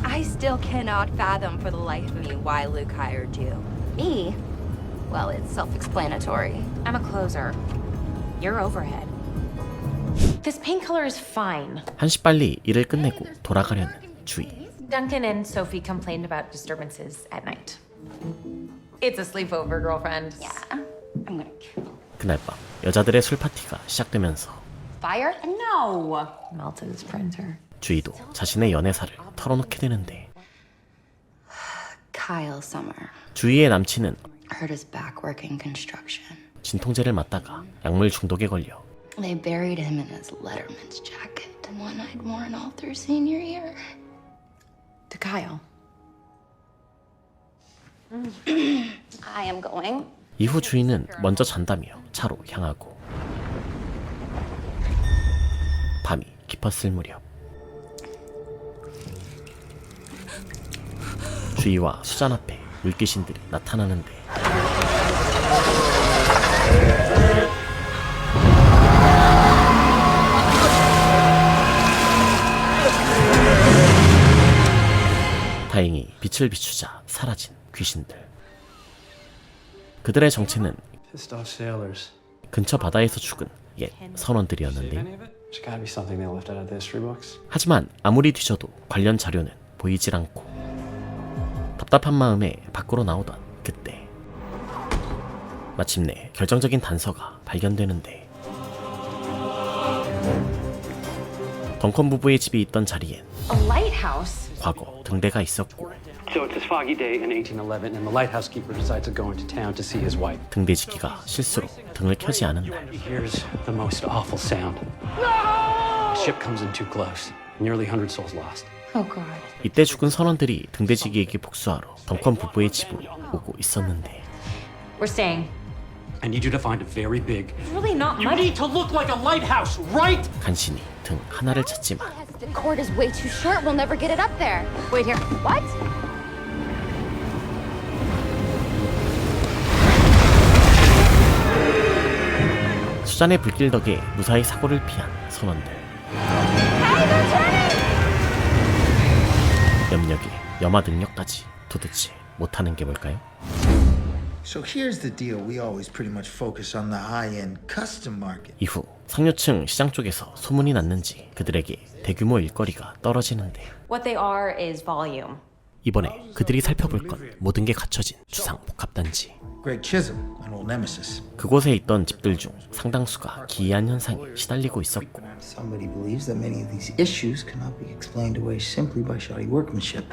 I still cannot fathom for the life of me why Luke hired you. Me? Well, it's self-explanatory. I'm a closer. You're overhead. This paint color is fine. 한시빨리 일을 끝내고 돌아가려는 주희. Duncan and Sophie complained about disturbances at night. It's a sleepover, girlfriend. Yeah, I'm gonna kill. 그날 밤 여자들의 술 파티가 시작되면서 Fire? No! Melted his printer. 주희도 자신의 연애사를 털어놓게 되는데 Kyle Summer. 주희의 남친은 Hurt his back working construction. 진통제를 맞다가 약물 중독에 걸려 They buried him in his Letterman's jacket, the one I'd worn all through senior year. To Kyle. I am going. 이후 주희는 먼저 잔다며 차로 향하고 밤이 깊었을 무렵 주희와 수잔 앞에 물귀신들이 나타나는데 다행히 빛을 비추자 사라진 귀신들. 그들의 정체는 Pissed off sailors. 근처 바다에서 죽은 옛 선원들이었는데 Any of it? There's gotta be something they left out of the history books. 하지만 아무리 뒤져도 관련 자료는 보이질 않고 답답한 마음에 밖으로 나오던 그때 마침내 결정적인 단서가 발견되는데 덩컨 부부의 집이 있던 자리엔 A lighthouse? 과거 등대가 있었고 So it's this foggy day in 1811, and the lighthouse keeper decides to go into town to see his wife. 등대지기가 실수로 등을 켜지 않은 날 He hears the most awful sound. The ship comes in too close. Nearly 100 souls lost. Oh god. 이때 죽은 선원들이 등대지기에게 복수하러 덩컨 부부의 집으로 오고 있었는데 We're staying. I need you to find a very big. It's really not You much. need to look like a lighthouse, right? 간신히 등 하나를 찾지만 The cord is way too short. We'll never get it up there. Wait here. What? 수잔의 불길 덕에 무사히 사고를 피한 선원들. 염력에 염화 능력까지 도대체 못하는 게 뭘까요? So here's the deal. We always pretty much focus on the high-end custom market. 이후 상류층 시장 쪽에서 소문이 났는지 그들에게 대규모 일거리가 떨어지는데 What they are is volume. 이번에 그들이 살펴볼 건 모든 게 갖춰진 주상 복합단지. Greg Chisholm, an old nemesis. 그곳에 있던 집들 중 상당수가 기이한 현상에 시달리고 있었고 Somebody believes that many of these issues cannot be explained away simply by shoddy workmanship.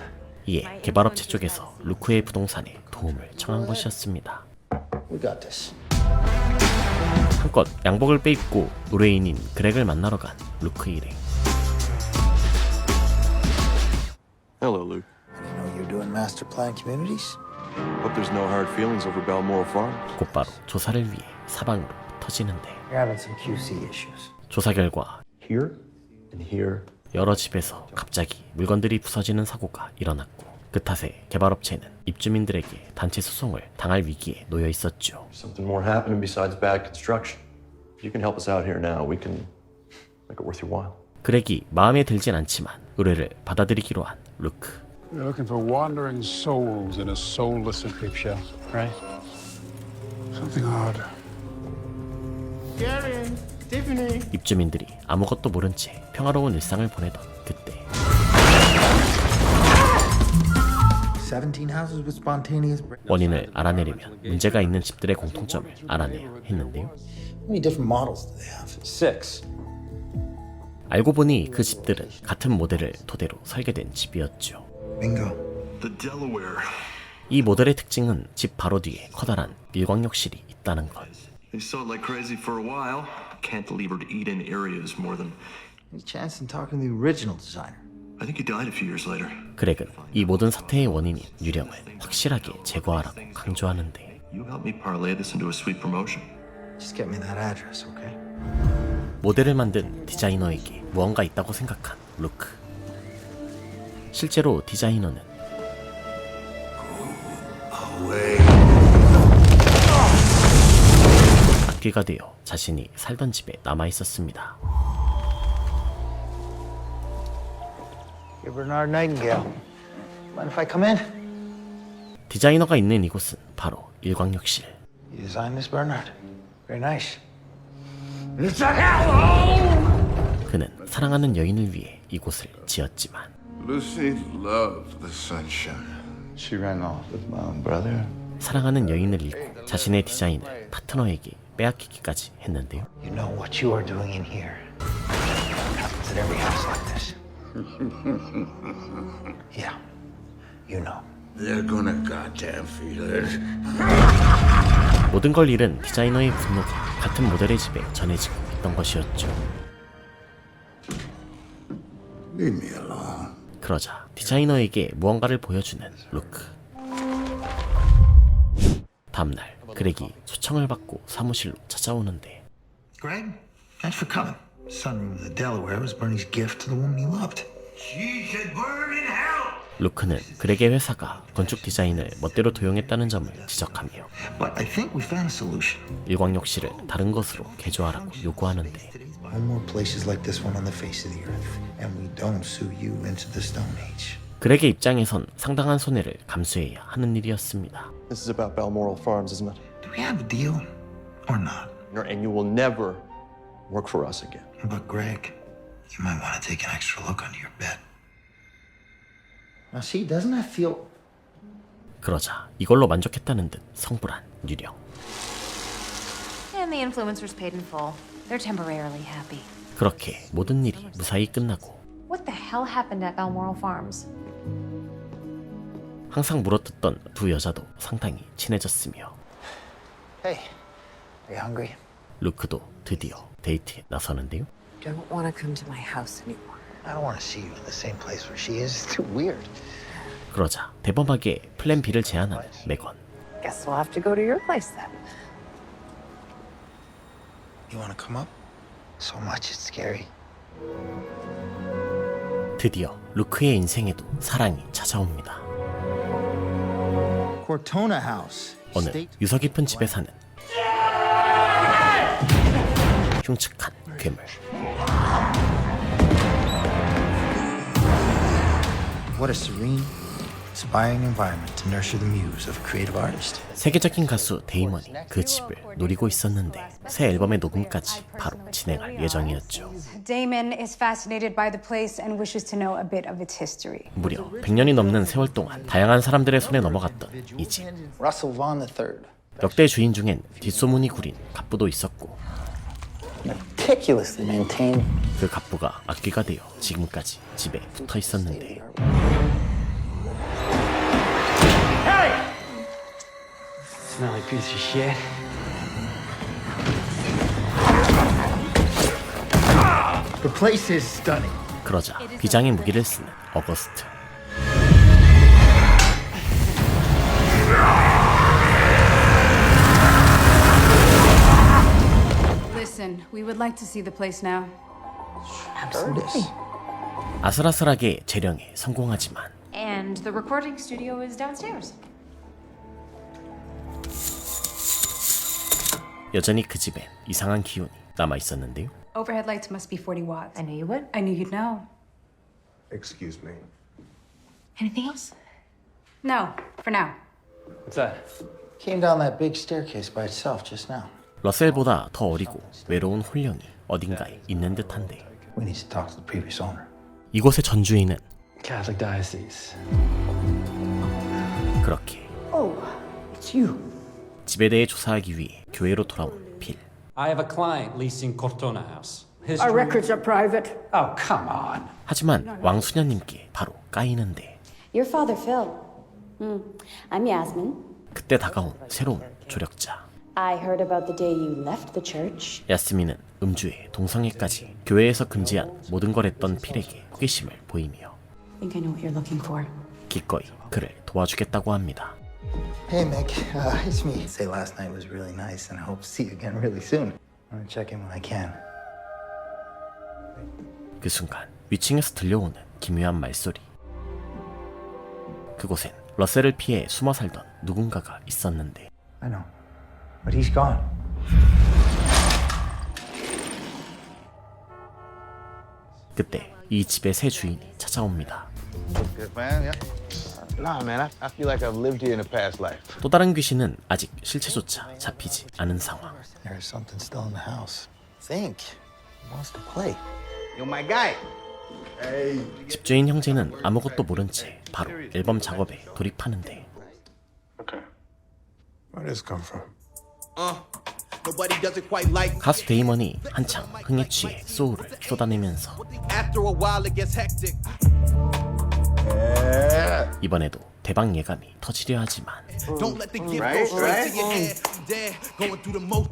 이에 개발업체 쪽에서 루크의 부동산에 도움을 청한 것이었습니다. We got this. 한껏 양복을 빼입고 의뢰인인 그렉을 만나러 간 루크 일행. Hello, Luke. You know you're doing master plan communities? Hope there's no hard feelings over Balmoral Farm. 곧바로 조사를 위해 사방으로 터지는데 You're having some QC issues. 조사 결과 Here and here. 여러 집에서 갑자기 물건들이 부서지는 사고가 일어났고 그 탓에 개발업체는 입주민들에게 단체 소송을 당할 위기에 놓여 있었죠. Something more happening besides bad construction. If you can help us out here now, we can make it worth your while. 그렉이 마음에 들진 않지만 의뢰를 받아들이기로 한 루크. We're looking for wandering souls in a soulless creepshow, right? Something odd. Karen, Tiffany. 입주민들이 아무것도 모른 채 평화로운 일상을 보내던 그때 17 houses with spontaneous. 원인을 알아내려면 문제가 있는 집들의 공통점을 알아내야 했는데요. How many different models do they have? 6. 알고 보니 그 집들은 같은 모델을 토대로 설계된 집이었죠. Bingo. The Delaware. 이 모델의 특징은 집 바로 뒤에 커다란 일광욕실이 있다는 것. They sold like crazy for a while. Cantilevered eat-in areas more than. Any chance in talking to the original designer? I think he died a few years later. 그렉은 이 모든 사태의 원인인 유령을 확실하게 제거하라고 강조하는데 You help me parlay this into a sweet promotion. Just get me that address, okay? 모델을 만든 디자이너에게 무언가 있다고 생각한 루크. 실제로 디자이너는 악귀가 되어 자신이 살던 집에 남아 있었습니다. You're Bernard Nightingale. Mind if I come in? 디자이너가 있는 이곳은 바로 일광욕실. You designed this, Bernard? Very nice. It's a hellhole! 그는 사랑하는 여인을 위해 이곳을 지었지만 Lucy loved the sunshine. She ran off with my own brother. 사랑하는 여인을 잃고 자신의 디자인을 파트너에게 빼앗기기까지 했는데요. You know what you are doing in here. Happens at every house like this. Yeah, you know. They're gonna goddamn feel it. 모든 걸 잃은 디자이너의 분노가 같은 모델의 집에 전해지고 있던 것이었죠. Leave me alone. 그러자 디자이너에게 무언가를 보여주는 루크. 다음날 그렉이 초청을 받고 사무실로 찾아오는데 Greg, thanks for coming. Sunroom of the Delaware was Bernie's gift to the woman he loved. She should burn in hell! 루크는 그렉의 회사가 건축 디자인을 멋대로 도용했다는 점을 지적하며 But I think we found a solution. 일광욕실을 다른 것으로 개조하라고 요구하는데 No more places like this one on the face of the earth, and we don't sue you into the Stone Age. 그렉의 입장에선 상당한 손해를 감수해야 하는 일이었습니다. This is about Balmoral Farms, isn't it? Do we have a deal or not? And you will never work for us again. But Greg, you might want to take an extra look under your bed. Now see, doesn't that feel... 그러자 이걸로 만족했다는 듯 성불한 유령. And the influencers paid in full. They're temporarily happy. 그렇게 모든 일이 무사히 끝나고 What the hell happened at Balmoral Farms? 항상 물어뜯던 두 여자도 상당히 친해졌으며 Hey, are you hungry? 루크도 드디어 데이트에 나서는데요. Don't want to come to my house anymore. I don't want to see you in the same place where she is. It's too weird. 그러자 대범하게 플랜 B를 제안하는 메건. Guess we'll have to go to your place then. You want to come up? So much it's scary. 드디어 루크의 인생에도 사랑이 찾아옵니다. Cortona House. 어느 유서 깊은 집에 사는 흉측한 괴물. What a serene, inspiring environment to nurture the muse of a creative artist. 세계적인 가수 데이먼이 그 집을 노리고 있었는데 새 앨범의 녹음까지 바로 진행할 예정이었죠. Damon is fascinated by the place and wishes to know a bit of its history. 무려 100년이 넘는 세월 동안 다양한 사람들의 손에 넘어갔던 이 집. Russell Vaughan III. 역대 주인 중엔 뒷소문이 구린 갑부도 있었고 Meticulously maintained. 그 갑부가 악귀가 되어 지금까지 집에 붙어 있었는데 Smelly piece of shit. The place is stunning. 그러자 비장의 무기를 쓰는 어거스트. Listen, we would like to see the place now. Absolutely. 아슬아슬하게 재령에 성공하지만 And the recording studio is downstairs. 여전히 그 집엔 이상한 기운이 남아 있었는데요. Overhead lights must be 40 watts. I knew you would. I knew you'd know. Excuse me. Anything else? No, for now. What's that? Came down that big staircase by itself just now. 러셀보다 더 어리고 외로운 홀령이 어딘가에 있는 듯한데 We need to talk to the previous owner. 이곳의 전주인은 Catholic diocese. 그렇게 Oh, it's you. 집에 대해 조사하기 위해 교회로 돌아온 필. I have a client leasing Cortona House. Our records are private. Oh, come on. 하지만 왕수녀님께 바로 까이는데 Your father, Phil. I'm Yasmin. 그때 다가온 새로운 조력자. I heard about the day you left the church. 야스민은 음주에 동성애까지 교회에서 금지한 모든 걸 했던 필에게 호기심을 보이며 I think I know what you're looking for. 기꺼이 그를 도와주겠다고 합니다. Hey, Mick. It's me. Say last night was really nice, and I hope to see you again really soon. I'm gonna check in when I can. 그 순간 위층에서 들려오는 기묘한 말소리. 그곳엔 러셀을 피해 숨어 살던 누군가가 있었는데 I know, but he's gone. 그때 이 집의 새 주인이 찾아옵니다. Good, man. Yeah. Nah, man. I feel like I've lived here in a past life. 또 다른 귀신은 아직 실체조차 잡히지 않은 상황. There's something still in the house. Think. He wants to play. Yo, my guy. Hey. 집주인 형제는 아무것도 모른 채 바로 앨범 작업에 돌입하는데 Okay. Where did this come from? Nobody does it quite like 가수 데이먼이 한창 흥에 취해 소울을 쏟아내면서 after a while it gets hectic. 이번에도 대박 예감이 터지려 하지만 Don't let the gift go straight to your head. There, going through the most.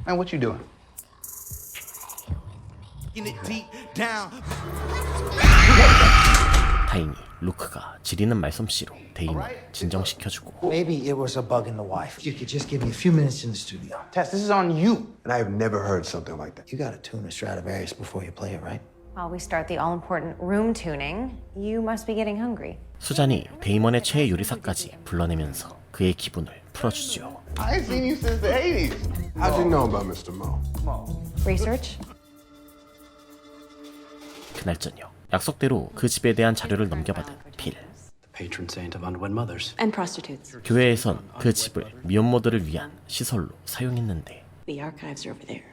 Man, what you doing? In it deep down. 다행히 루크가 지리는 말솜씨로 데이먼을 진정시켜주고 Maybe it was a bug in the wife. You could just give me a few minutes in the studio. Tess, this is on you. And I have never heard something like that. You gotta tune a Stradivarius before you play it, right? While we start the all-important room tuning, you must be getting hungry. 수잔이 데이먼의 최애 요리사까지 불러내면서 그의 기분을 풀어주죠. I ain't seen you since the 80s. How'd you know about Mr. Mo? Research? 그날 저녁 약속대로 그 집에 대한 자료를 넘겨받은 필. Patron saint of unwed mothers. And prostitutes. 교회에선 그 집을 미혼모들을 위한 시설로 사용했는데 The archives are over there.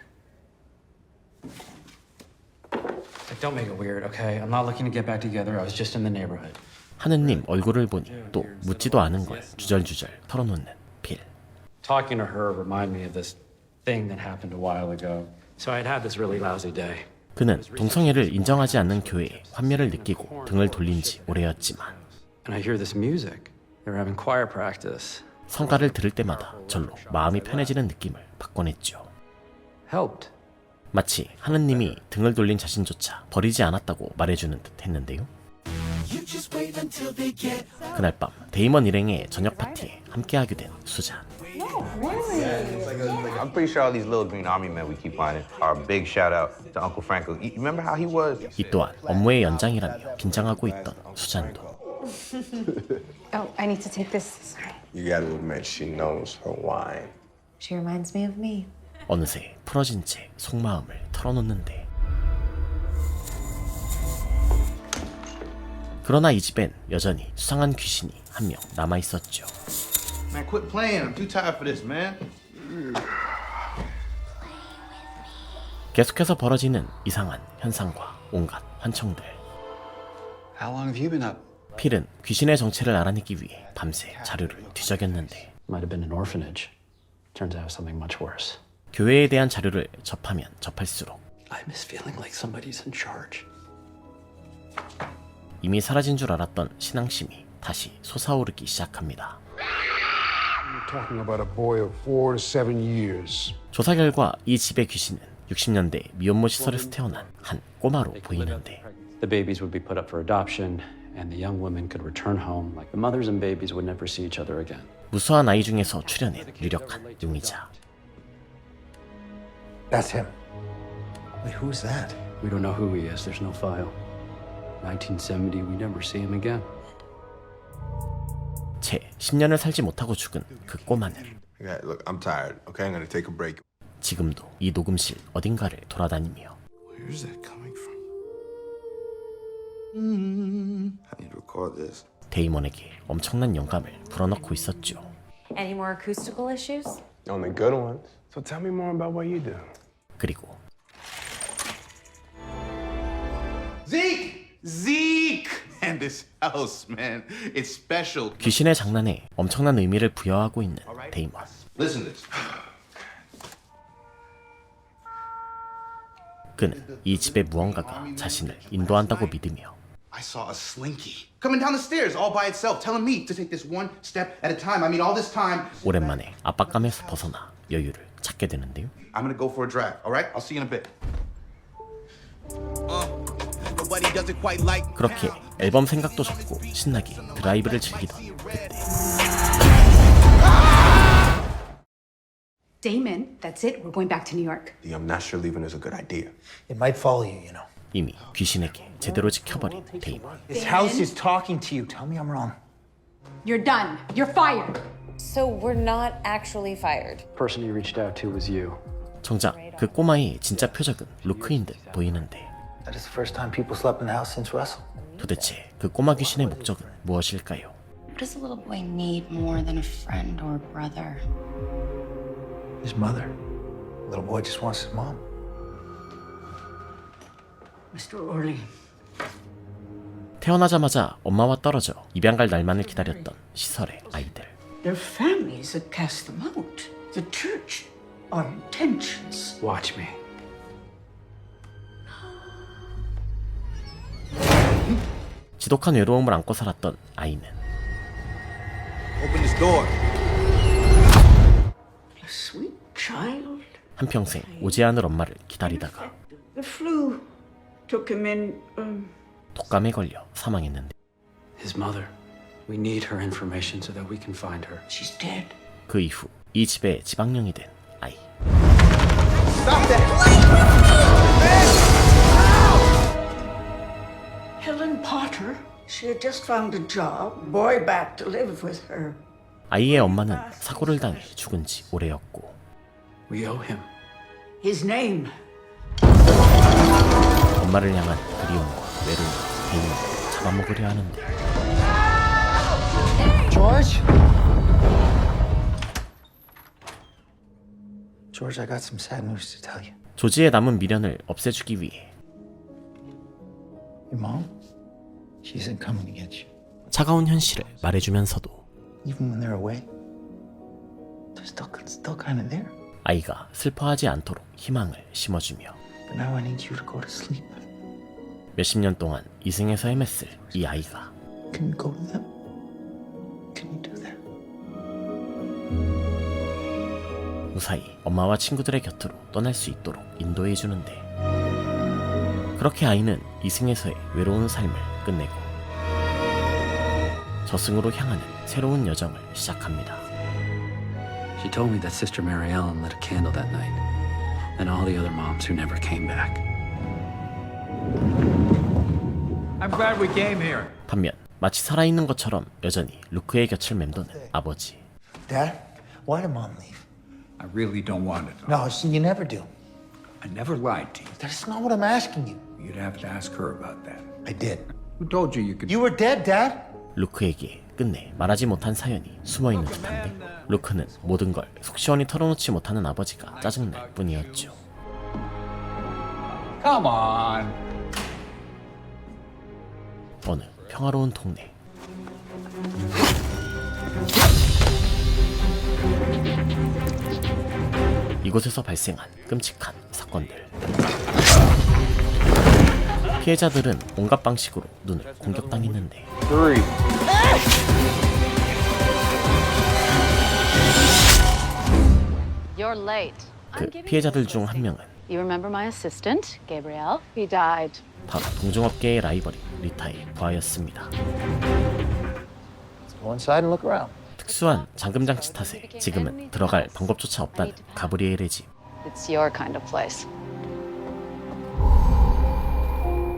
Don't make it weird, okay? I'm not looking to get back together. I was just in the neighborhood. 하느님 얼굴을 보니 또 묻지도 않은 걸 주절주절 털어놓는 필. Talking to her reminded me of this thing that happened a while ago. So I'd had this really lousy day. 그는 동성애를 인정하지 않는 교회에 환멸을 느끼고 등을 돌린 지 오래였지만 And I hear this music. They're having choir practice. 성가를 들을 때마다 절로 마음이 편해지는 느낌을 받곤 했죠. Helped. 마치 하느님이 등을 돌린 자신조차 버리지 않았다고 말해주는 듯 했는데요. 그날 밤 데이먼 일행의 저녁 파티에 함께하게 된 수잔. I'm pretty sure all these little green army men we keep finding are a big shout out to Uncle Franco. You remember how he was? 이 또한 업무의 연장이라며 긴장하고 있던 수잔도 Oh, I need to take this. Sorry. You gotta admit she knows her wine. She reminds me of me. 어느새 풀어진 채 속마음을 털어놓는데 그러나 이 집엔 여전히 수상한 귀신이 한 명 남아있었죠. Man, quit playing. I'm too tired for this, man. 계속해서 벌어지는 이상한 현상과 온갖 환청들. How long have you been up? 필은 귀신의 정체를 알아내기 위해 밤새 자료를 뒤적였는데 Might have been an orphanage. Turns out something much worse. 교회에 대한 자료를 접하면 접할수록 I miss feeling like somebody's in charge. 이미 사라진 줄 알았던 신앙심이 다시 솟아오르기 시작합니다. We're talking about a boy of 4 to 7 years. 조사 결과 이 집의 귀신은 60년대 미혼모 시설에서 태어난 한 꼬마로 보이는데 The babies would be put up for adoption, and the young women could return home. Like the mothers and babies would never see each other again. 무수한 아이 중에서 출연한 유력한 용의자. That's him. Wait, who's that? We don't know who he is. There's no file. 1970, we never see him again. 채 10년을 살지 못하고 죽은 그 꼬마는 Look, I'm tired. Okay, I'm gonna take a break. 지금도 이 녹음실 어딘가를 돌아다니며 Where's that coming from? I need to record this. 데이먼에게 엄청난 영감을 불어넣고 있었죠. Any more acoustical issues? Only good ones. So tell me more about what you do. 그리고 Zeke! And this house, man, it's special. 귀신의 장난에 엄청난 의미를 부여하고 있는 데이먼. Listen to this. 그는 이 집의 무언가가 자신을 인도한다고 믿으며 I saw a slinky coming down the stairs all by itself, telling me to take this one step at a time. I mean, all this time. 오랜만에 압박감에서 벗어나 여유를 찾게 되는데요. I'm gonna go for a drive. All right, I'll see you in a bit. Nobody does it quite like. 그렇게 앨범 생각도 접고 신나게 드라이브를 즐기던 그때 Damon, that's it. We're going back to New York. I'm not sure leaving is a good idea. It might follow you, you know. 이미 귀신에게 제대로 지켜버린 데이먼. This house is talking to you. Tell me I'm wrong. You're done. You're fired. So we're not actually fired. The person he reached out to was you. 정작 그 꼬마의 진짜 표적은 루크인 듯 보이는데 That is the first time people slept in the house since Russell. 도대체 그 꼬마 귀신의 목적은 무엇일까요? What does a little boy need more than a friend or a brother? His mother. The little boy just wants his mom. Mr. Orley, 태어나자마자 엄마와 떨어져 입양 갈 날만을 기다렸던 시설의 아이들. their families that cast them out. The church, our intentions. Watch me. 지독한 외로움을 안고 살았던 아이는 Open this door. A sweet child. 한평생 오지 않을 엄마를 기다리다가 The flu took him in. 독감에 걸려 사망했는데 His mother. We need her information so that we can find her. She's dead. 그 이후 이 집의 지방령이 된 아이. Stop that! Helen Potter. She had just found a job. Boy back to live with her. 아이의 엄마는 사고를 당해 죽은 지 오래였고 We owe him. His name. 엄마를 향한 그리움과 외로움, 데이먼을 잡아먹으려 하는데 George? George, I got some sad news to tell you. 조지의 남은 미련을 없애주기 위해 Your mom? She isn't coming to get you. 차가운 현실을 말해주면서도 Even when they're away, they're still kind of there. 아이가 슬퍼하지 않도록 희망을 심어주며 But now I need you to go to sleep. 몇십 년 동안 이승에서 헤맸을 이 아이가 Can you go to them? Can you do that? 무사히 엄마와 친구들의 곁으로 떠날 수 있도록 인도해주는데 그렇게 아이는 이승에서의 외로운 삶을 끝내고 저승으로 향하는 새로운 여정을 시작합니다. She told me that Sister Mary Ellen lit a candle that night, and all the other moms who never came back. I'm glad we came here. 반면 마치 살아있는 것처럼 여전히 루크의 곁을 맴도는 아버지. Dad, why did Mom leave? I really don't want it. No, you never do. I never lied to you. That's not what I'm asking you. You'd have to ask her about that. I did. Who told you you could? You were dead, Dad. 루크에게 끝내 말하지 못한 사연이 숨어있는 듯한데 루크는 모든 걸 속 시원히 털어놓지 못하는 아버지가 짜증날 뿐이었죠. Come on. 어느 평화로운 동네. 이곳에서 발생한 끔찍한 사건들. 피해자들은 온갖 방식으로 눈을 공격당했는데 You're late. 그 피해자들 중 한 명은 You remember my assistant, Gabriel? He died. 바로 동종업계의 라이벌인 리타의 부하였습니다. Go inside and look around. 특수한 잠금장치 탓에 지금은 들어갈 방법조차 없다는 가브리엘의 집. It's your kind of place.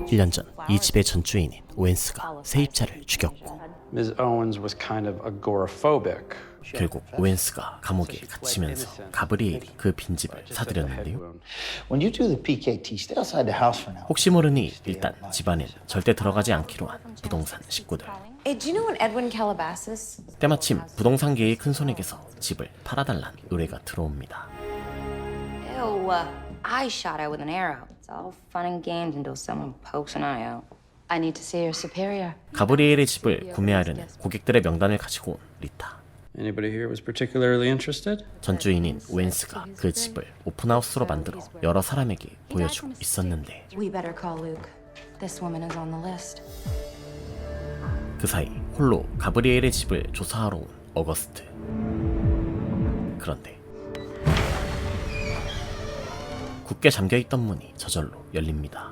1년 전 이 집의 전주인인 오웬스가 세입자를 죽였고 Ms. Owens was kind of agoraphobic. 결국 오웬스가 감옥에 갇히면서 가브리엘이 그 빈집을 사들였는데요. When you do the PKT, stay outside the house for now. 혹시 모르니 일단 집안엔 절대 들어가지 않기로 한 부동산 식구들. Hey, do you know an Edwin Calabasas? 때마침 부동산계의 큰손에게서 집을 팔아달란 의뢰가 들어옵니다. Ew, I shot out with an arrow. It's all fun and games until someone pokes an eye out. I need to see your superior. 가브리엘의 집을 구매하려는 고객들의 명단을 가지고 온 리타. Anybody here was particularly interested? 전주인인 오웬스가 그 집을 오픈하우스로 만들어 여러 사람에게 보여주고 있었는데 We better call Luke. This woman is on the list. 그 사이 홀로 가브리엘의 집을 조사하러 온 어거스트. 그런데 굳게 잠겨있던 문이 저절로 열립니다.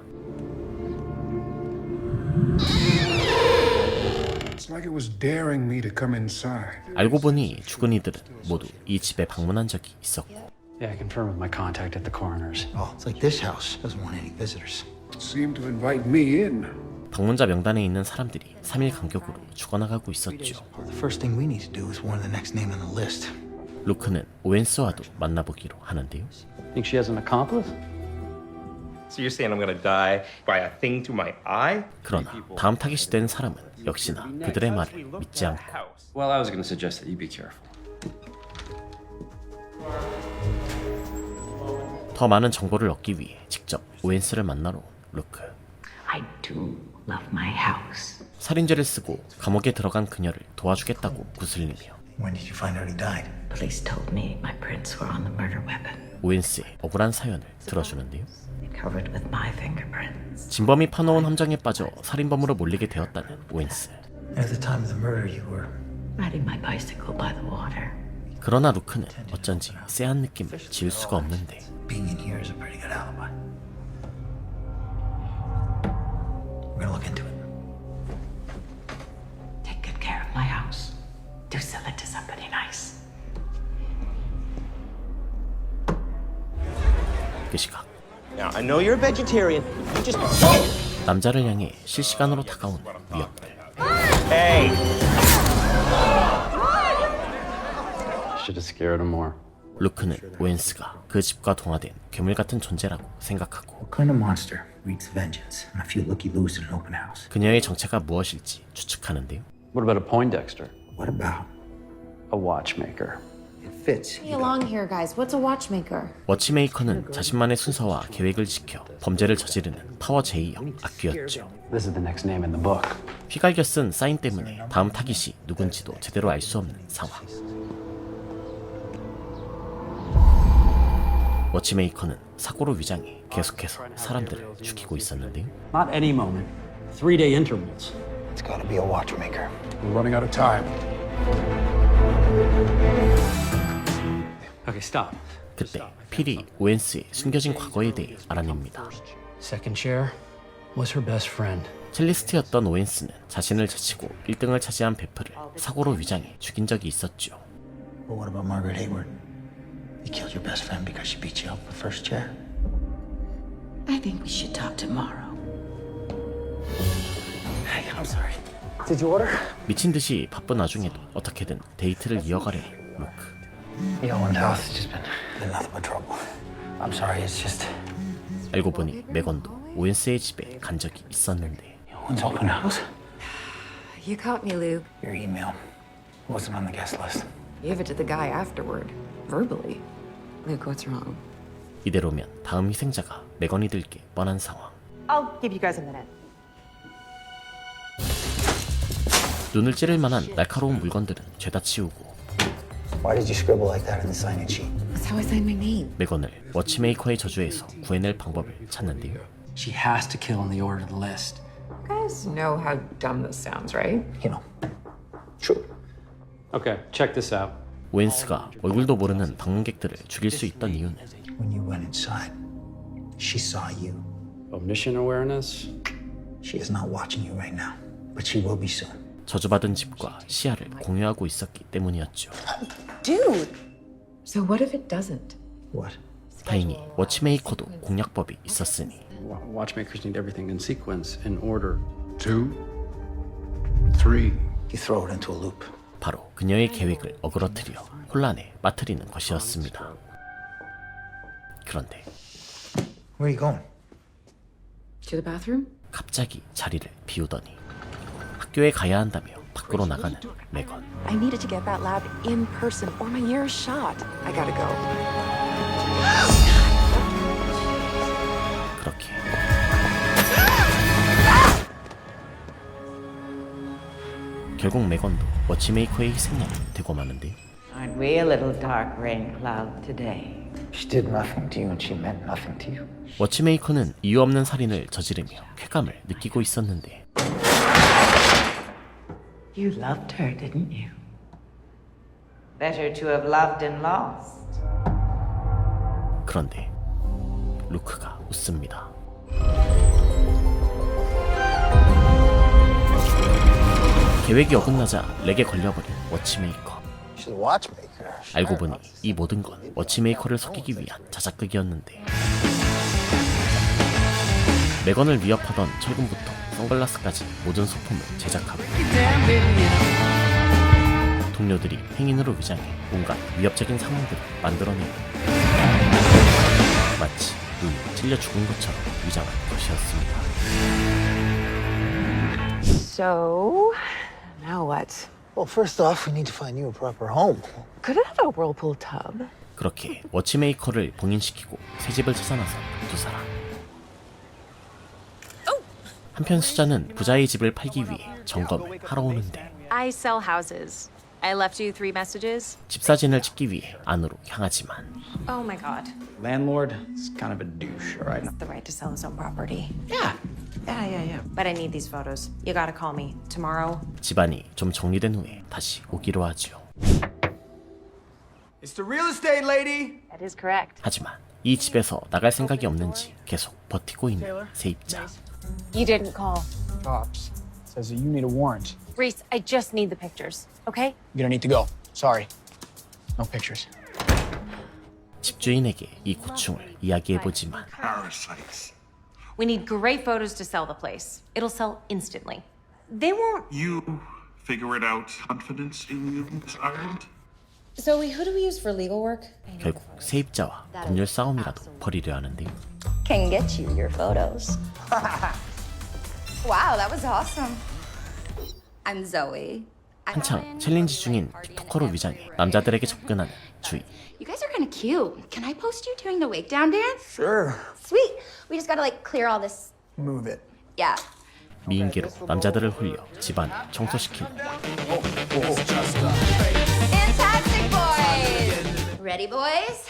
It's like it was daring me to come inside. 알고 보니 죽은 이들은 모두 이 집에 방문한 적이 있었고 Yeah, I confirmed with my contact at the coroner's. Oh, it's like this house doesn't want any visitors. It seemed to invite me in. 방문자 명단에 있는 사람들이 3일 간격으로 죽어나가고 있었죠. The first thing we need to do is warn the next name on the list. 루크는 오웬스와도 만나보기로 하는데요. Think she has an accomplice? So you're saying I'm gonna die by a thing to my eye? 그러나 다음 타깃이 된 사람은 역시나 그들의 말을 믿지 않고 Well, I was going to suggest that you be careful. 더 많은 정보를 얻기 위해 직접 오웬스를 만나러 온 루크. I do love my house. 살인죄를 쓰고 감옥에 들어간 그녀를 도와주겠다고 구슬리며 When did you find out he died? Police told me my prints were on the murder weapon, 오웬스의 억울한 사연을 들어주는데요. covered with my fingerprints. 진범이 파놓은 함정에 빠져 살인범으로 몰리게 되었다는 오웬스. At the time of the murder, you were Riding my bicycle by the water. 그러나 루크는 어쩐지 쎄한 느낌을 지울 수가 없는데 being in here is a pretty good alibi. We're gonna look into it. Take good care of my house. Do sell it to somebody nice. 그 시각 Now, I know you're a vegetarian. You just. 남자를 향해 실시간으로 다가오는 위협들. Hey! Should have scared him more. 루크는 오웬스가 그 집과 동화된 괴물 같은 존재라고 생각하고 What kind of monster wreaks vengeance on a few looky-loos in an open house? 그녀의 정체가 무엇일지 추측하는데요. What about a Poindexter? What about? A watchmaker. It fits. Hey, along here, guys. What's a watchmaker? 워치메이커는 자신만의 순서와 계획을 지켜 범죄를 저지르는 파워 J형 악귀였죠. This is the next name in the book. 휘갈겨 쓴 사인 때문에 다음 타깃이 누군지도 제대로 알 수 없는 상황. 워치메이커는 사고로 위장해 계속해서 사람들을 죽이고 있었는데요. Not any moment. 3-day intervals. It's gotta be a watchmaker. We're running out of time. Okay, stop. 그때 필이 오웬스의 숨겨진 과거에 대해 알아냅니다. Second chair was her best friend. 첼리스트였던 오웬스는 자신을 제치고 1등을 차지한 베프를 사고로 위장해 죽인 적이 있었죠. But what about Margaret Hayward? You killed your best friend because she beat you up the first chair. I think we should talk tomorrow. Hey, I'm sorry. Did you order? 미친 듯이 바쁜 와중에도 어떻게든 데이트를 이어가려는 루크. The Owen house has just been nothing but trouble. I'm sorry, it's just. 알고 보니 맥건도 오웬스의 집에 간 적이 있었는데 Owen's open house? You caught me, Luke. Your email wasn't on the guest list. Gave it to the guy afterward, verbally. Luke, what's wrong? 이대로면 다음 희생자가 맥건이 될 게 뻔한 상황. I'll give you guys a minute. 눈을 찌를 만한 날카로운 물건들은 죄다 치우고 Why did you scribble like that in the sign-in sheet? That's how I signed my name. 메건을 워치메이커의 저주에서 구해낼 방법을 찾는데요. She has to kill in the order of the list. You guys know how dumb this sounds, right? You know, true. Okay, check this out. 오웬스가 얼굴도 모르는 방문객들을 죽일 수 있던 이유는 When you went inside, she saw you. Omniscient awareness? She is not watching you right now, but she will be soon. 저주받은 집과 시야를 공유하고 있었기 때문이었죠. Dude! So what if it doesn't? What? 다행히 워치메이커도 공략법이 있었으니 Watchmakers need everything in sequence, in order. 2, 3. You throw it into a loop. 바로 그녀의 계획을 어그러뜨려 혼란에 빠뜨리는 것이었습니다. 그런데 Where are you going? To the bathroom? 갑자기 자리를 비우더니 학교에 가야 한다며 밖으로 나가는 메건. I needed to get that lab in person or my year's shot. I gotta go. 그렇게 결국 메건도 워치메이커의 희생양이 되고 마는데요. Aren't we a little dark rain cloud today? She did nothing to you and she meant nothing to you. 워치메이커는 이유 없는 살인을 저지르며 쾌감을 느끼고 있었는데 You loved her, didn't you? Better to have loved and lost. 그런데 루크가 웃습니다. 계획이 어긋나자 렉에 걸려버린 워치메이커. She's a watchmaker. 알고 보니 이 모든 건 워치메이커를 속이기 위한 자작극이었는데 메건을 위협하던 철근부터 선글라스까지 모든 소품을 제작하고 동료들이 행인으로 위장해 온갖 위협적인 상황들을 만들어내고 마치 눈이 찔려 죽은 것처럼 위장한 것이었습니다. So, now what? Well, first off, we need to find you a proper home. Could it have a whirlpool tub? 그렇게 워치메이커를 봉인시키고 새 집을 찾아 나선 두 사람. 한편 수자는 부자의 집을 팔기 위해 점검을 하러 오는데 I sell houses. I left you 3 messages. 집 사진을 찍기 위해 안으로 향하지만 Oh my god. Landlord is kind of a douche, all right? The right to sell his own property. Yeah. But I need these photos. You gotta call me tomorrow. 집안이 좀 정리된 후에 다시 오기로 하죠. It's the real estate lady. That is correct. 하지만 이 집에서 나갈 생각이 없는지 계속 버티고 있는 세입자. You didn't call. Cops. Says that you need a warrant. Reese, I just need the pictures, okay? You're gonna need to go. Sorry. No pictures. 집주인에게 이 고충을 이야기해보지만 Parasites. We need great photos to sell the place. It'll sell instantly. They won't. You figure it out. Confidence in you, Miss Ireland? Zoe, who do we use for legal work? 결국 세입자와 법률 싸움이라도 벌이려 하는데요. Can get you your photos. Wow, that was awesome. I'm Zoe. 한창 챌린지 중인 틱토커로 위장해 남자들에게 접근하는 주희. You guys are kind of cute. Can I post you doing the wake down dance? Sure. Sweet. We just gotta like clear all this. Move it. Yeah. 미인계로 남자들을 홀려 집안을 청소시키는 Fantastic boys. Ready, boys?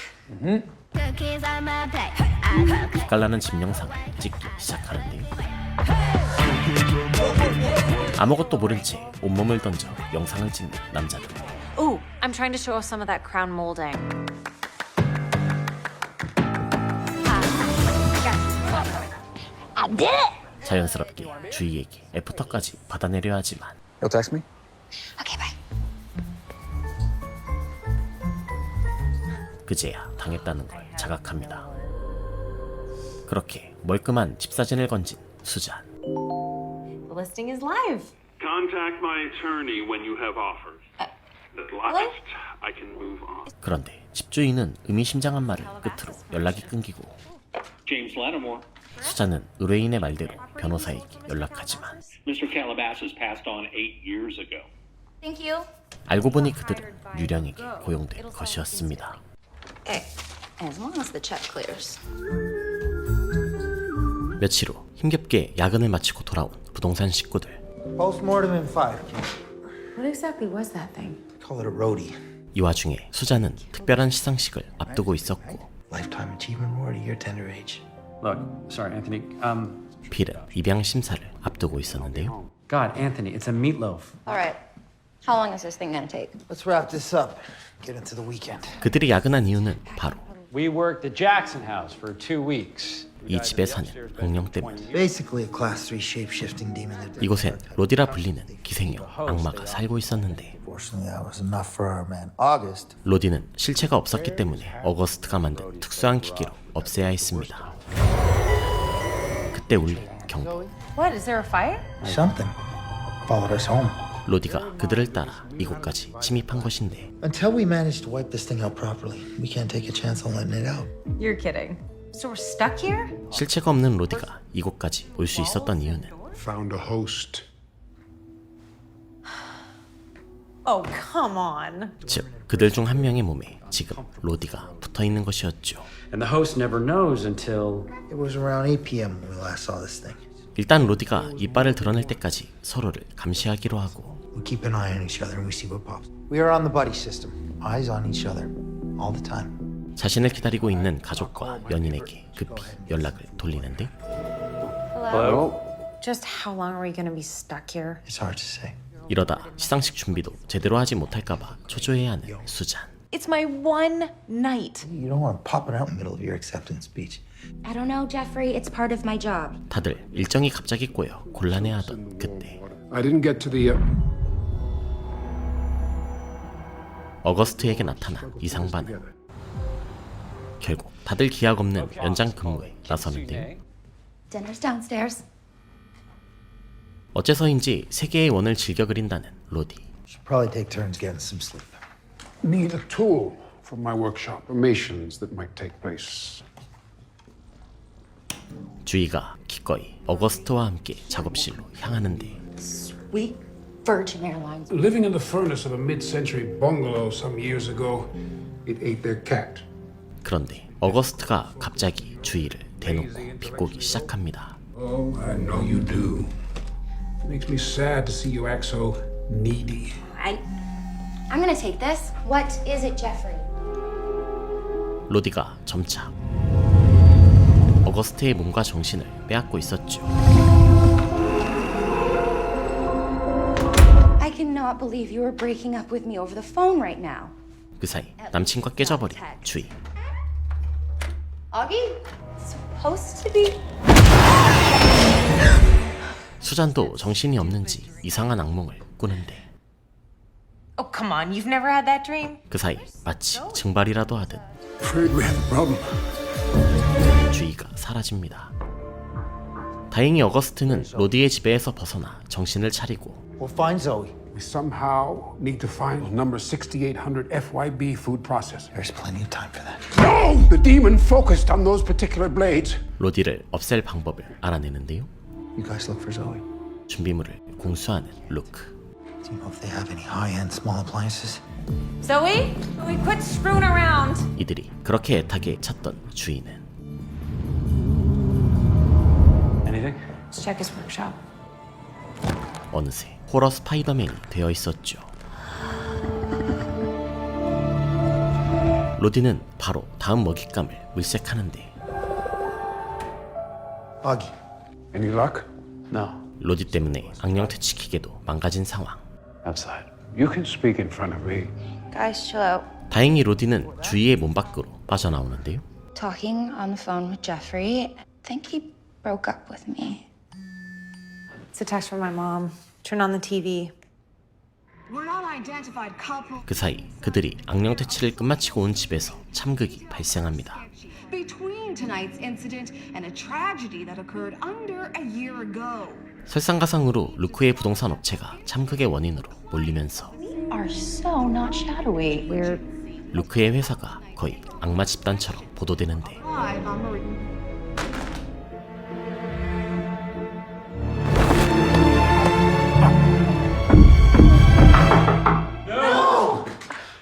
빛깔나는 집 영상을 찍기 시작하는데요. 아무것도 모른 채 온몸을 던져 영상을 찍는 남자들. Ooh, I'm trying to show off some of that crown molding. I did it. 자연스럽게 주희에게 애프터까지 받아내려 하지만 You'll text me? Okay, bye. 그제야 당했다는 걸 자각합니다. 그렇게 멀끔한 집 사진을 건진 수잔. The listing is live. Contact my attorney when you have offers. At last, I can move on. 그런데 집주인은 의미심장한 말을 끝으로 연락이 끊기고 James Lattimore. 수잔은 의뢰인의 말대로 변호사에게 연락하지만 Mr. Calabasas passed on 8 years ago. Thank you. 알고 보니 그들은 유령에게 고용된 것이었습니다. As long as the check clears. 며칠 후 힘겹게 야근을 마치고 돌아온 부동산 식구들. Postmortem in 5. What exactly was that thing? Call it a roadie. 이 와중에 수잔은 특별한 시상식을 앞두고 있었고 Lifetime Achievement Award at your tender age. Look, sorry, Anthony. 필은 입양 심사를 앞두고 있었는데요. God, Anthony, it's a meatloaf. All right. How long is this thing gonna take? Let's wrap this up. Get into the weekend. 그들이 야근한 이유는 바로 We worked at Jackson House for 2 weeks. 이 집에 사는 공룡 때문. Basically a class 3 shape-shifting demon that 이곳엔 로디라 불리는 기생형 악마가 살고 있었는데 fortunately that was enough for our man August. 로디는 실체가 없었기 때문에 어거스트가 만든 특수한 기계로 없애야 했습니다. 그때 울린 경보. What? Is there a fire? Something followed us home. 로디가 그들을 따라 이곳까지 침입한 것인데 Until we manage to wipe this thing out properly, we can't take a chance on letting it out. You're kidding. So we're stuck here? 실체가 없는 로디가 이곳까지 올 수 있었던 이유는 Found a host. Oh, come on. 즉 그들 중 한 명의 몸에 지금 로디가 붙어 있는 것이었죠. And the host never knows until... It was around 8 p.m. when we last saw this thing. 일단 로디가 이빨을 드러낼 때까지 서로를 감시하기로 하고 We keep an eye on each other and we see what pops. We are on the buddy system. Eyes on each other all the time. 자신을 기다리고 있는 가족과 연인에게 급히 연락을 돌리는데 Hello? Just how long are we gonna be stuck here? It's hard to say. 이러다 시상식 준비도 제대로 하지 못할까봐 초조해하는 수잔. It's my one night. You don't want popping out in the middle of your acceptance speech. I don't know, Jeffrey. It's part of my job. 다들 일정이 갑자기 꼬여 곤란해하던 그때 I didn't get to the... 어거스트에게 나타난 이상 반응. 결국 다들 기약 없는 연장 근무에 나서는데 Dinner's downstairs. 어째서인지 세계의 원을 즐겨 그린다는 로디. Should probably take turns getting some sleep. Need a tool for my workshop. Formations that might take place. 주희가 기꺼이 어거스트와 함께 작업실로 향하는데 Sweet Virgin Airlines. Living in the furnace of a mid-century bungalow some years ago, it ate their cat. 그런데 어거스트가 갑자기 주희를 대놓고 비꼬기 시작합니다. Oh, I know you do. It makes me sad to see you act so needy. I'm gonna take this. What is it, Jeffrey? 로디가 점차 어거스트의 몸과 정신을 빼앗고 있었죠. I cannot believe you are breaking up with me over the phone right now. 그 사이 남친과 깨져버린 주희. Augie? It's supposed to be. 수잔도 정신이 없는지 이상한 악몽을 꾸는데 Oh, come on. You've never had that dream? 그 사이 마치 증발이라도 하듯 Afraid we have a problem. 주희가 사라집니다. 다행히 어거스트는 로디의 지배에서 벗어나 정신을 차리고 We'll find Zoe. We somehow need to find number 6800 FYB food processor. There's plenty of time for that. No! The demon focused on those particular blades. 로디를 없앨 방법을 알아내는데요. You guys look for Zoe. 준비물을 공수하는 루크. Do you know if they have any high-end small appliances? Zoe? We quit screwing around. 이들이 그렇게 애타게 찾던 주인은 Anything? Let's check his workshop. 어느새 호러 스파이더맨이 되어 있었죠. 로디는 바로 다음 먹잇감을 물색하는데 Augie. Any luck? No. 로디 때문에 악령 퇴치 기계도 망가진 상황. Outside. You can speak in front of me. Guys, chill out. 다행히 로디는 주희의 몸 밖으로 빠져나오는데요. Talking on the phone with Jeffrey. I think he broke up with me. It's a text from my mom. Turn on the TV. We're not identified couple. 그 사이 그들이 악령 퇴치를 끝마치고 온 집에서 참극이 발생합니다. Between tonight's incident and a tragedy that occurred under a year ago. 설상가상으로 루크의 부동산 업체가 참극의 원인으로 몰리면서 Are so not shadowy. We're 루크의 회사가 거의 악마 집단처럼 보도되는데 Live on Marie.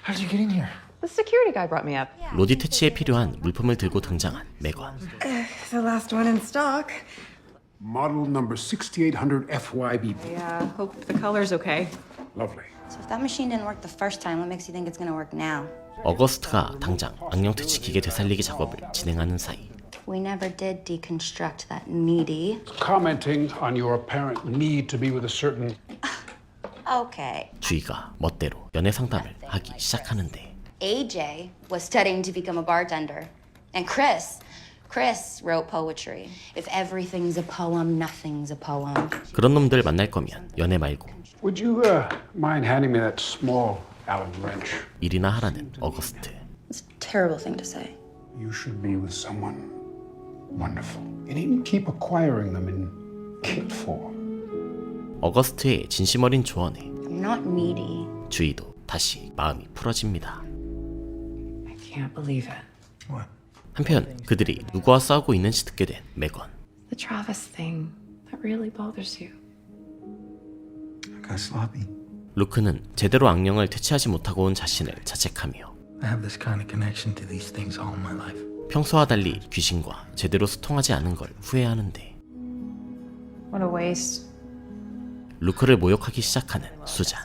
How did you get in here? The security guy brought me up. 로디 퇴치에 필요한 물품을 들고 등장한 메건. The last one in stock. Model number 6800 FYB. Yeah, hope the color's okay. Lovely. So if that machine didn't work the first time, what makes you think it's gonna work now? 어거스트가 당장 악령 퇴치 기계 되살리기 작업을 진행하는 사이 We never did deconstruct that needy. Commenting on your apparent need to be with a certain... Okay. 주희가 멋대로 연애 상담을 하기 시작하는데 AJ was studying to become a bartender. And Chris wrote poetry. If everything's a poem, nothing's a poem. 그런 놈들 만날 거면 연애 말고 Would you mind handing me that small Allen wrench? 일이나 하라는 어거스트. It's a terrible thing to say. You should be with someone wonderful. You needn't keep acquiring them in kid form. 어거스트의 진심 어린 조언에 I'm not needy. 주희도 다시 마음이 풀어집니다. I can't believe it. What? 한편 그들이 누구와 싸우고 있는지 듣게 된 메건. The Travis thing. That really bothers you. I got sloppy. 루크는 제대로 악령을 퇴치하지 못하고 온 자신을 자책하며 I have this kind of connection to these things all my life. 평소와 달리 귀신과 제대로 소통하지 않은 걸 후회하는데 What a waste. 루크를 모욕하기 시작하는 수잔.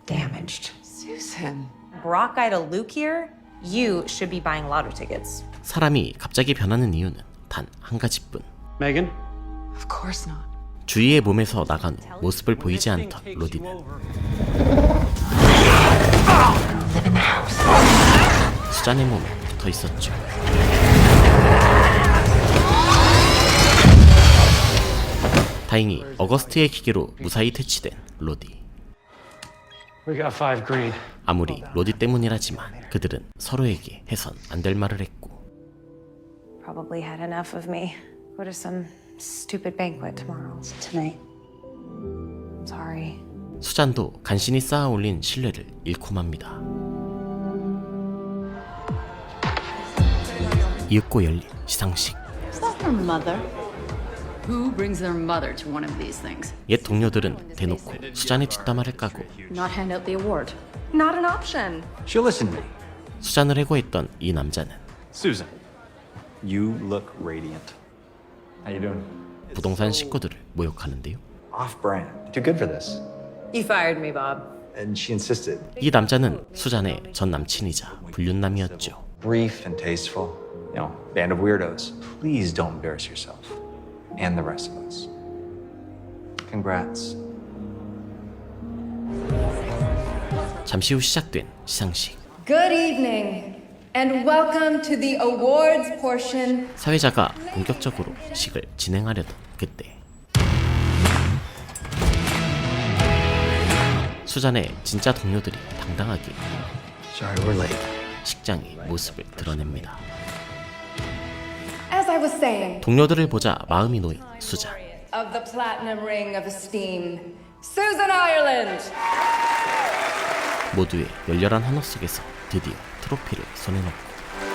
Damaged. Susan. Brock-eyed Luke here? You should be buying lotto tickets. 사람이 갑자기 변하는 이유는 단 한 가지뿐. Megan? Of course not. 주희의 몸에서 나간 후 모습을 보이지 않던 로디는 수잔의 몸에 붙어 있었죠. 다행히 어거스트의 기계로 무사히 퇴치된 로디. We got 5 green. 아무리 로디 때문이라지만 그들은 서로에게 해선 안 될 말을 했고 Probably had enough of me. Go to some stupid banquet tomorrow. Tonight. I'm sorry. 수잔도 간신히 쌓아 올린 신뢰를 잃고 맙니다. 이윽고 열린 시상식. Is that her mother? Who brings their mother to one of these things? 옛 동료들은 대놓고 수잔의 뒷담화를 까고 Not hand out the award. Not an option. She'll listen to me. 수잔을 해고했던 이 남자는 Susan, you look radiant. How you doing? 부동산 식구들을 모욕하는데요. Off-brand. Too good for this. You fired me, Bob. And she insisted. 이 남자는 수잔의 전 남친이자 불륜남이었죠. Brief and tasteful. You know, band of weirdos. Please don't embarrass yourself. And the rest of us. Congrats. 잠시 후 시작된 시상식. Good evening, and welcome to the awards portion. 사회자가 본격적으로 식을 진행하려던 그때 수잔의 진짜 동료들이 당당하게 Sorry, we're late. 식장의 모습을 드러냅니다. As I was saying, 동료들을 보자 마음이 놓인 수잔. of the Platinum Ring of Esteem, Susan Ireland. 모두의 열렬한 환호 속에서 드디어 트로피를 손에 넣고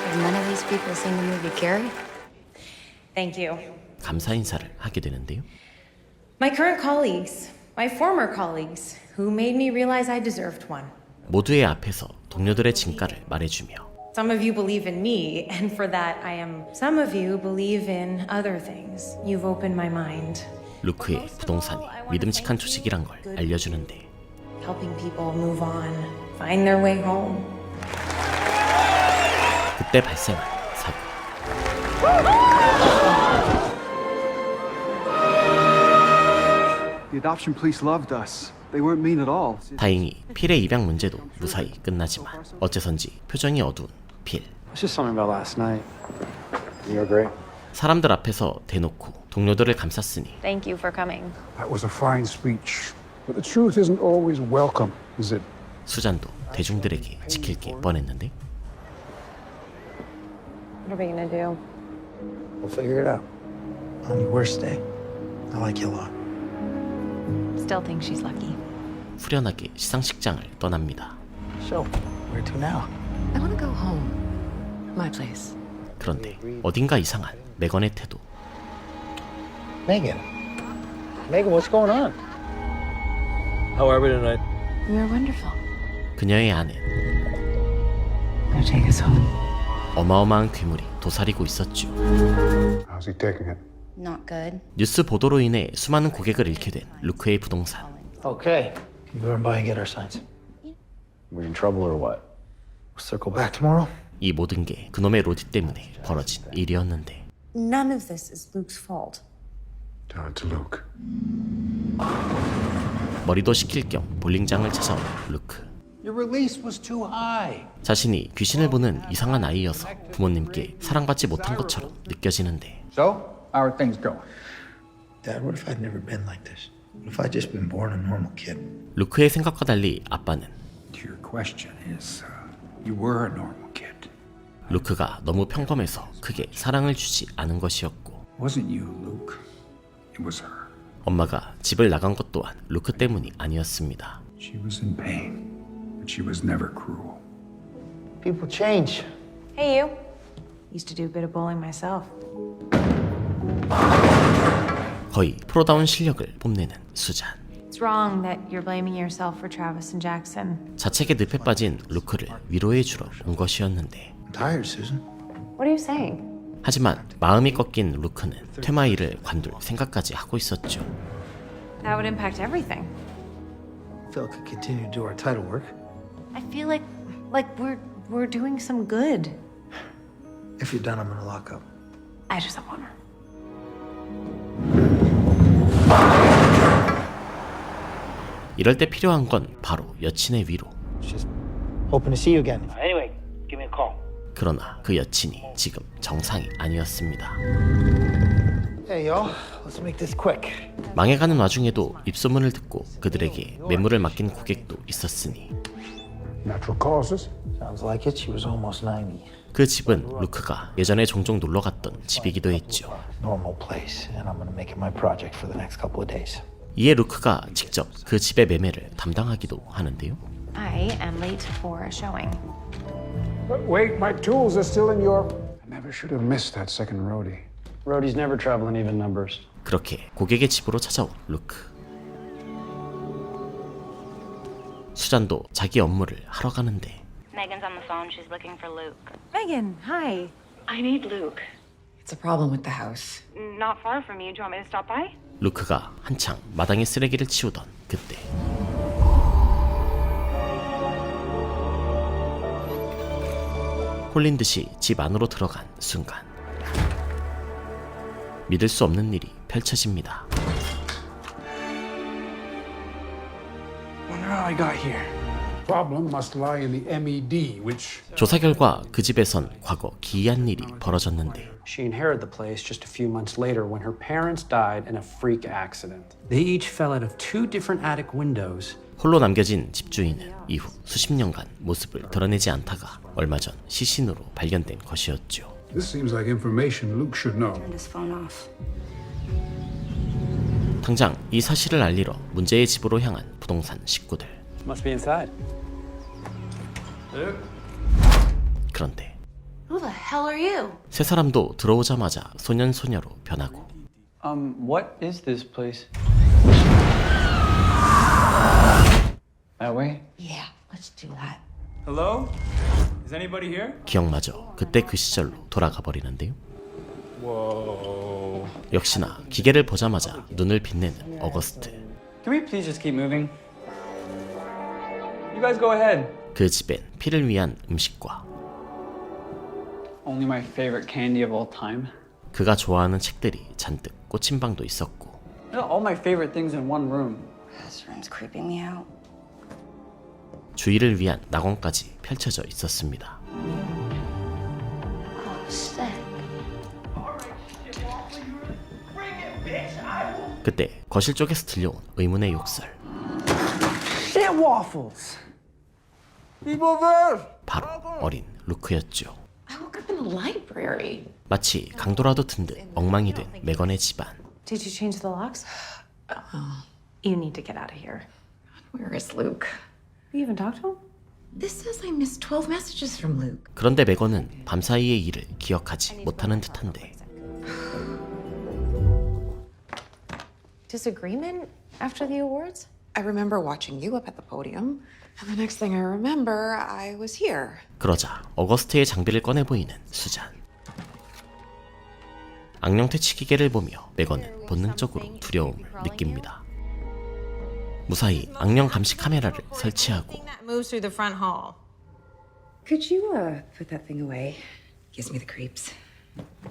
Have none of these people seen the movie Carrie? Thank you. 감사 인사를 하게 되는데요. My current colleagues, my former colleagues, who made me realize I deserved one. 모두의 앞에서 동료들의 진가를 말해주며 Some of you believe in me, and for that I am. Some of you believe in other things. You've opened my mind. 루크의 부동산이 믿음직한 조직이란 걸 알려주는데 Helping people move on, find their way home. 그때 발생한 사고. The adoption police loved us. They weren't mean at all. 다행히 필의 입양 문제도 무사히 끝나지만 어째선지 표정이 어두운 필. It's just something about last night. You're great. 사람들 앞에서 대놓고 동료들을 감쌌으니 Thank you for coming. That was a fine speech. But the truth isn't always welcome, is it? 수잔도 대중들에게 지킬 게 뻔했는데 What are we gonna do? We'll figure it out. On your worst day, I like you a lot. Still think she's lucky. 후련하게 시상식장을 떠납니다. So, where to now? I want to go home. My place. 그런데 어딘가 이상한 메건의 태도. Megan. Megan, what's going on? How are we tonight? You're wonderful. 그녀의 아내 Gonna take us home. 어마어마한 괴물이 도사리고 있었죠. How's he taking it? Not good. 뉴스 보도로 인해 수많은 고객을 잃게 된 루크의 부동산. Okay, Can you go and buy and get our signs? We in trouble or what? We'll circle back tomorrow. 이 모든 게 그놈의 로디 때문에 벌어진 일이었는데 None of this is Luke's fault. Down to Luke. 머리도 식힐 겸 볼링장을 찾아온 루크. Your release was too high. 자신이 귀신을 보는 이상한 아이여서 부모님께 사랑받지 못한 것처럼 느껴지는데 So, how are things going? Dad, what if I'd never been like this? What if I'd just been born a normal kid? 루크의 생각과 달리 아빠는 Your question is, you were a normal kid. 루크가 너무 평범해서 크게 사랑을 주지 않은 것이었고 Wasn't you, Luke. It was her. 엄마가 집을 나간 것 또한 루크 때문이 아니었습니다. She was in pain, but she was never cruel. People change. Hey, you. Used to do a bit of bowling myself. 거의 프로다운 실력을 뽐내는 수잔. It's wrong that you're blaming yourself for Travis and Jackson. 자책에 늪에 빠진 루크를 위로해주러 온 것이었는데 I'm tired, Susan. What are you saying? 하지만 마음이 꺾인 루크는 퇴마일을 관둘 생각까지 하고 있었죠. That would impact everything. Phil could continue to do our title work. I feel like we're doing some good. If you're done, I'm gonna lock up. I just don't want her. 이럴 때 필요한 건 바로 여친의 위로. Just hoping to see you again. Anyway, give me a call. 그러나 그 여친이 지금 정상이 아니었습니다. Hey, y'all. Let's make this quick. 망해가는 와중에도 입소문을 듣고 그들에게 매물을 맡긴 고객도 있었으니 Natural causes? Sounds like it. She was almost 90. 그 집은 루크가 예전에 종종 놀러 갔던 집이기도 했죠. Normal place, and I'm gonna make it my project for the next couple of days. 이에 루크가 직접 그 집의 매매를 담당하기도 하는데요. I am late for a showing. But wait, my tools are still in your... I never should have missed that second roadie. Roadies never travel in even numbers. 그렇게 고객의 집으로 찾아온 루크. 수잔도 자기 업무를 하러 가는데 Megan's on the phone. She's looking for Luke. Megan, hi. I need Luke. It's a problem with the house. Not far from you. Do you want me to stop by? 루크가 한창 마당에 쓰레기를 치우던 그때 홀린 듯이 집 안으로 들어간 순간 믿을 수 없는 일이 펼쳐집니다. Wonder how I got here. Problem must lie in the MED, which... 조사 결과 그 집에선 과거 기이한 일이 벌어졌는데 She inherited the place just a few months later when her parents died in a freak accident. They each fell out of 2 different attic windows. 홀로 남겨진 집주인은 이후 수십 년간 모습을 드러내지 않다가 얼마 전 시신으로 발견된 것이었죠. This seems like information Luke should know. Turn this phone off. 당장 이 사실을 알리러 문제의 집으로 향한 부동산 식구들. Must be inside. Luke? 그런데 Who the hell are you? 세 사람도 들어오자마자 소년소녀로 변하고 What is this place? That way? Yeah, let's do that. Hello? Is anybody here? 기억마저 그때 그 시절로 돌아가 버리는데요. Whoa. 역시나 기계를 보자마자 눈을 빛내는 어거스트. Can we please just keep moving? You guys go ahead. 그 집엔 피를 위한 음식과 Only my favorite candy of all time. 그가 좋아하는 책들이 잔뜩 꽂힌 방도 있었고 All my favorite things in one room. This room's creeping me out. 주의를 위한 낙원까지 펼쳐져 있었습니다. Oh, sick. 그때 거실 쪽에서 들려온 의문의 욕설. Shit waffles. 이보들. 바로 어린 루크였죠. I woke up in the library. 마치 강도라도 든 듯 엉망이 된 메건의 집안. Did you change the locks? You need to get out of here. Where is Luke? You even talked to him? This says I missed 12 messages from Luke. 그런데 메건은 밤사이의 일을 기억하지 못하는 듯한데 Disagreement after the awards? I remember watching you up at the podium, and the next thing I remember, I was here. 그러자 어거스트의 장비를 꺼내 보이는 수잔. 악령퇴치 기계를 보며 메건은 본능적으로 두려움을 느낍니다. 무사히 악령 감시 카메라를 설치하고 That moves through the front hall. Could you, put that thing away? Gives me the creeps.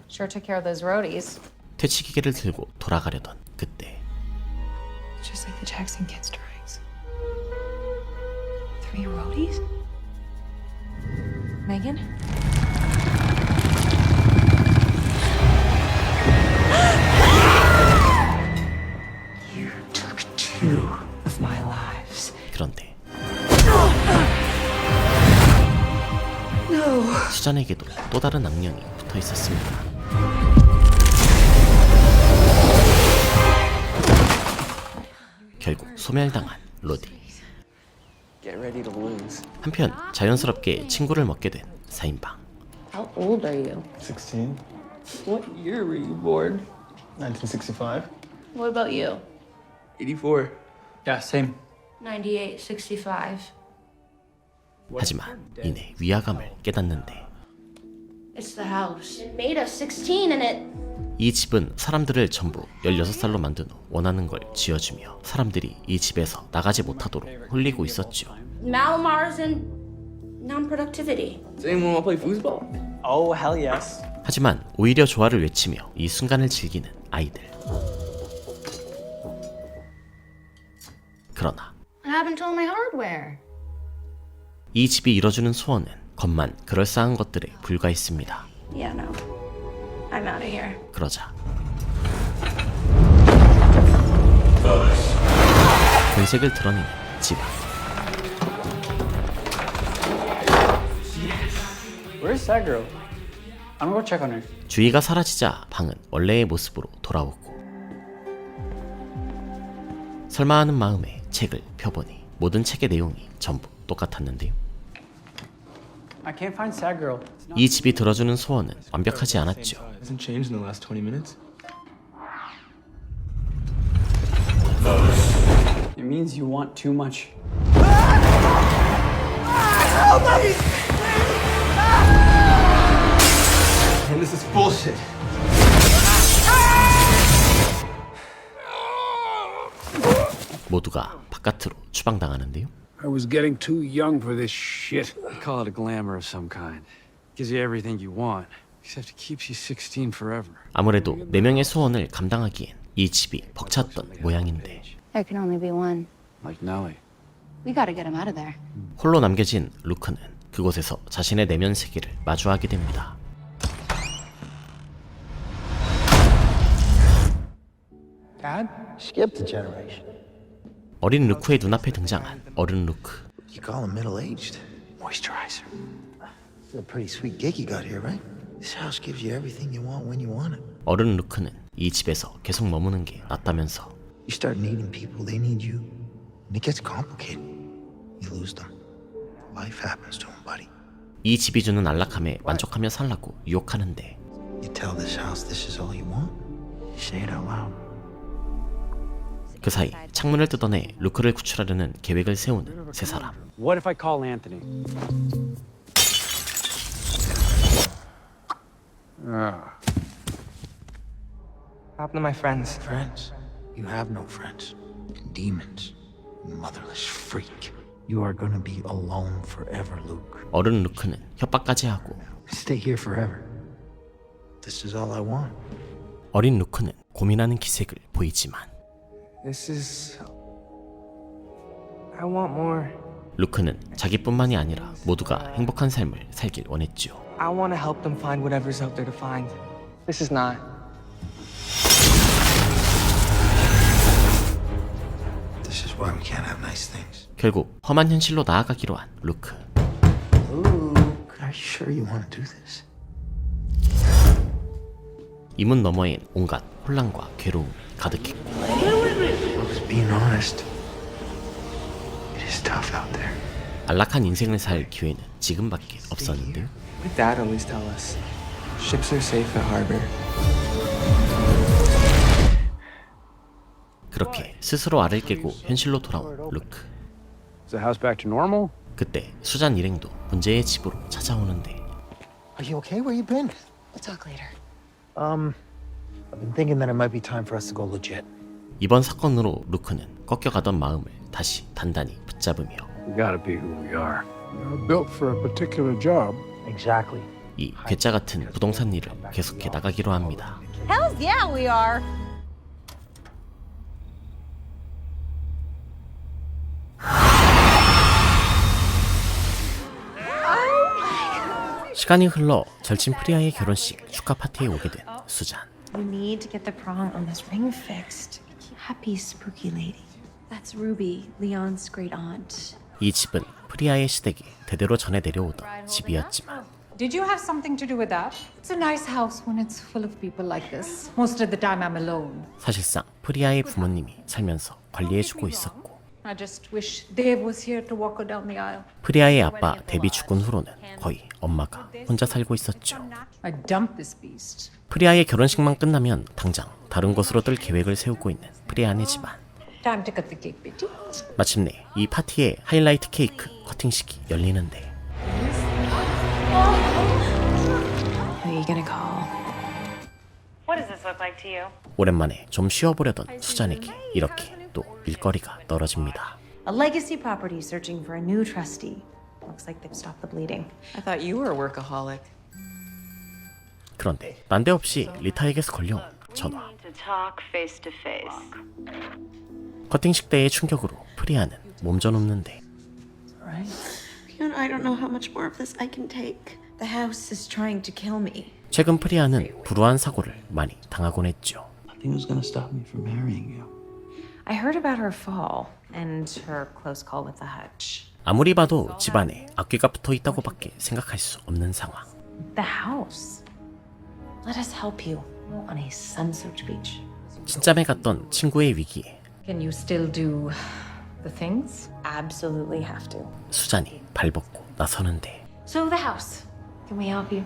Sure took care of those roadies. 퇴치기계를 들고 돌아가려던 그때 Just like the Jackson kids' drawings. 3 roadies? Megan? You took 2 of my lives. 그런데 No. 수잔에게도 또 다른 악령이 붙어 있었습니다. 결국 소멸당한 로디. Get ready to lose. 한편 자연스럽게 친구를 먹게 된 4인방. How old are you? 16. What year were you born? 1965. What about you? 84. Yeah, same. 98, 65. 하지만 이내 위화감을 깨닫는데 It's the house. It made us 16 and it... 이 집은 사람들을 전부 16살로 만든 후 원하는 걸 지어주며 사람들이 이 집에서 나가지 못하도록 홀리고 있었죠. Malamars and non-productivity. Does anyone want to play foosball? Oh, hell yes. 하지만 오히려 조화를 외치며 이 순간을 즐기는 아이들. 그러나 What happened to all my hardware? 이 집이 이뤄주는 소원은 겉만 그럴싸한 것들에 불과했습니다. Yeah, no. I'm out of here. 그러자 본색을 드러내는 집 앞. Where's that girl? I'm gonna go check on her. 주의가 사라지자 방은 원래의 모습으로 돌아오고 설마 하는 마음에 책을 펴보니 모든 책의 내용이 전부 똑같았는데요. I can't find sad girl. 이 집이 들어주는 소원은 완벽하지 않았죠. Hasn't changed in the last 20 minutes. It means you want too much. And this is bullshit. 모두가 바깥으로 추방당하는데요. I was getting too young for this shit. I call it a glamour of some kind. Gives you everything you want, except it keeps you 16 forever. 아무래도 4명의 소원을 감당하기엔 이 집이 벅찼던 모양인데 There can only be one. Like Nellie. We gotta get him out of there. 홀로 남겨진 루크는 그곳에서 자신의 내면 세계를 마주하게 됩니다. Dad? Skipped a generation. 어린 루크의 눈앞에 등장한 어른 루크. You call him middle-aged. Moisturizer. It's a pretty sweet gig you got here, right? This house gives you everything you want when you want it. 어른 루크는 이 집에서 계속 머무는 게 낫다면서 You start needing people, they need you. And it gets complicated. You lose them. Life happens to them, buddy. 이 집이 주는 안락함에 만족하며 살라고 유혹하는데 You tell this house this is all you want. You say it out loud. 그 사이 창문을 뜯어내 루크를 구출하려는 계획을 세우는 세 사람. What if I call Anthony? What happened to my friends? Friends? You have no friends. Demons. Motherless freak. You are gonna be alone forever, Luke. 어른 루크는 협박까지 하고 Stay here forever. This is all I want. 어린 루크는 고민하는 기색을 보이지만 This is... I want more. 루크는 자기뿐만이 아니라 모두가 행복한 삶을 살길 원했죠. I want to help them find whatever's out there to find. This is not... This is why we can't have nice things. 결국 험한 현실로 나아가기로 한 루크. Luke, are you sure you want to do this? 이 문 너머엔 온갖 혼란과 괴로움이 가득했고 I was being honest. It is tough out there. 안락한 인생을 살 기회는 지금밖에 없었는데요. My dad always tell us, ships are safe at harbor. 그렇게 스스로 알을 깨고 현실로 돌아온 루크. Is the house back to normal? 그때 수잔 일행도 문제의 집으로 찾아오는데 Are you okay? Where you been? We'll talk later. I've been thinking that it might be time for us to go legit. 이번 사건으로 루크는 꺾여가던 마음을 다시 단단히 붙잡으며 We gotta be who we are. You're built for a particular job. Exactly. 이 괴짜 같은 부동산 일을 계속해 나가기로 합니다. Hells yeah, we are. 시간이 흘러 절친 프리아의 결혼식 축하 파티에 오게 된 수잔. You need to get the prong on this ring fixed. Happy spooky lady. That's Ruby, Leon's great aunt. 이 집은 프리아의 시댁에 대대로 전해 내려오던 집이었지만 Did you have something to do with that? It's a nice house when it's full of people like this. Most of the time I'm alone. 사실상 프리아의 부모님이 살면서 관리해주고 있었고 I just wish Dave was here to walk her down the aisle. 프리아의 아빠 데비 죽은 후로는 거의 엄마가 혼자 살고 있었죠. I dumped this beast. 프리아의 결혼식만 끝나면 당장 다른 곳으로 뜰 계획을 세우고 있는 프리아네 집안. Time to cut the cake, Betty. 마침내 이 파티의 하이라이트 케이크 커팅식이 열리는데 Who are you gonna call? What does this look like to you? 오랜만에 좀 쉬어보려던 수잔에게 이렇게 또 일거리가 떨어집니다. A legacy property searching for a new trustee. Looks like they've stopped the bleeding. I thought you were a workaholic. 그런데 난데없이 리타에게서 걸려온 전화. To talk face to face. 커팅식 때의 충격으로 프리아는 몸져눕는데 Leon, I don't know how much more of this I can take. The house is trying to kill me. 최근 프리아는 불우한 사고를 많이 당하곤 했죠. Nothing was gonna stop me from marrying you. I heard about her fall and her close call with the hutch. 아무리 봐도 집안에 악귀가 붙어 있다고밖에 생각할 수 없는 상황. The house. Let us help you on a sun-soaked beach. 진짬에 갔던 친구의 위기에 Can you still do the things? Absolutely have to. 수잔이 발벗고 나서는데 So the house. Can we help you?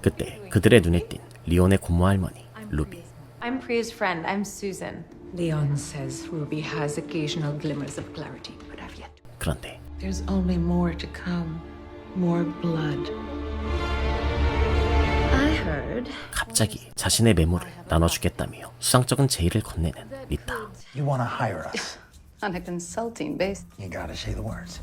그때 그들의 눈에 띈 리온의 고모 할머니 루비. I'm Priya's friend. I'm Susan. Leon says Ruby has occasional glimmers of clarity, but I've yet. 그런데 There's only more to come. More blood. I heard. 갑자기 자신의 매물을 나눠주겠다며 수상쩍은 제의를 건네는 리타. You want to hire us? On a consulting basis. You gotta say the words.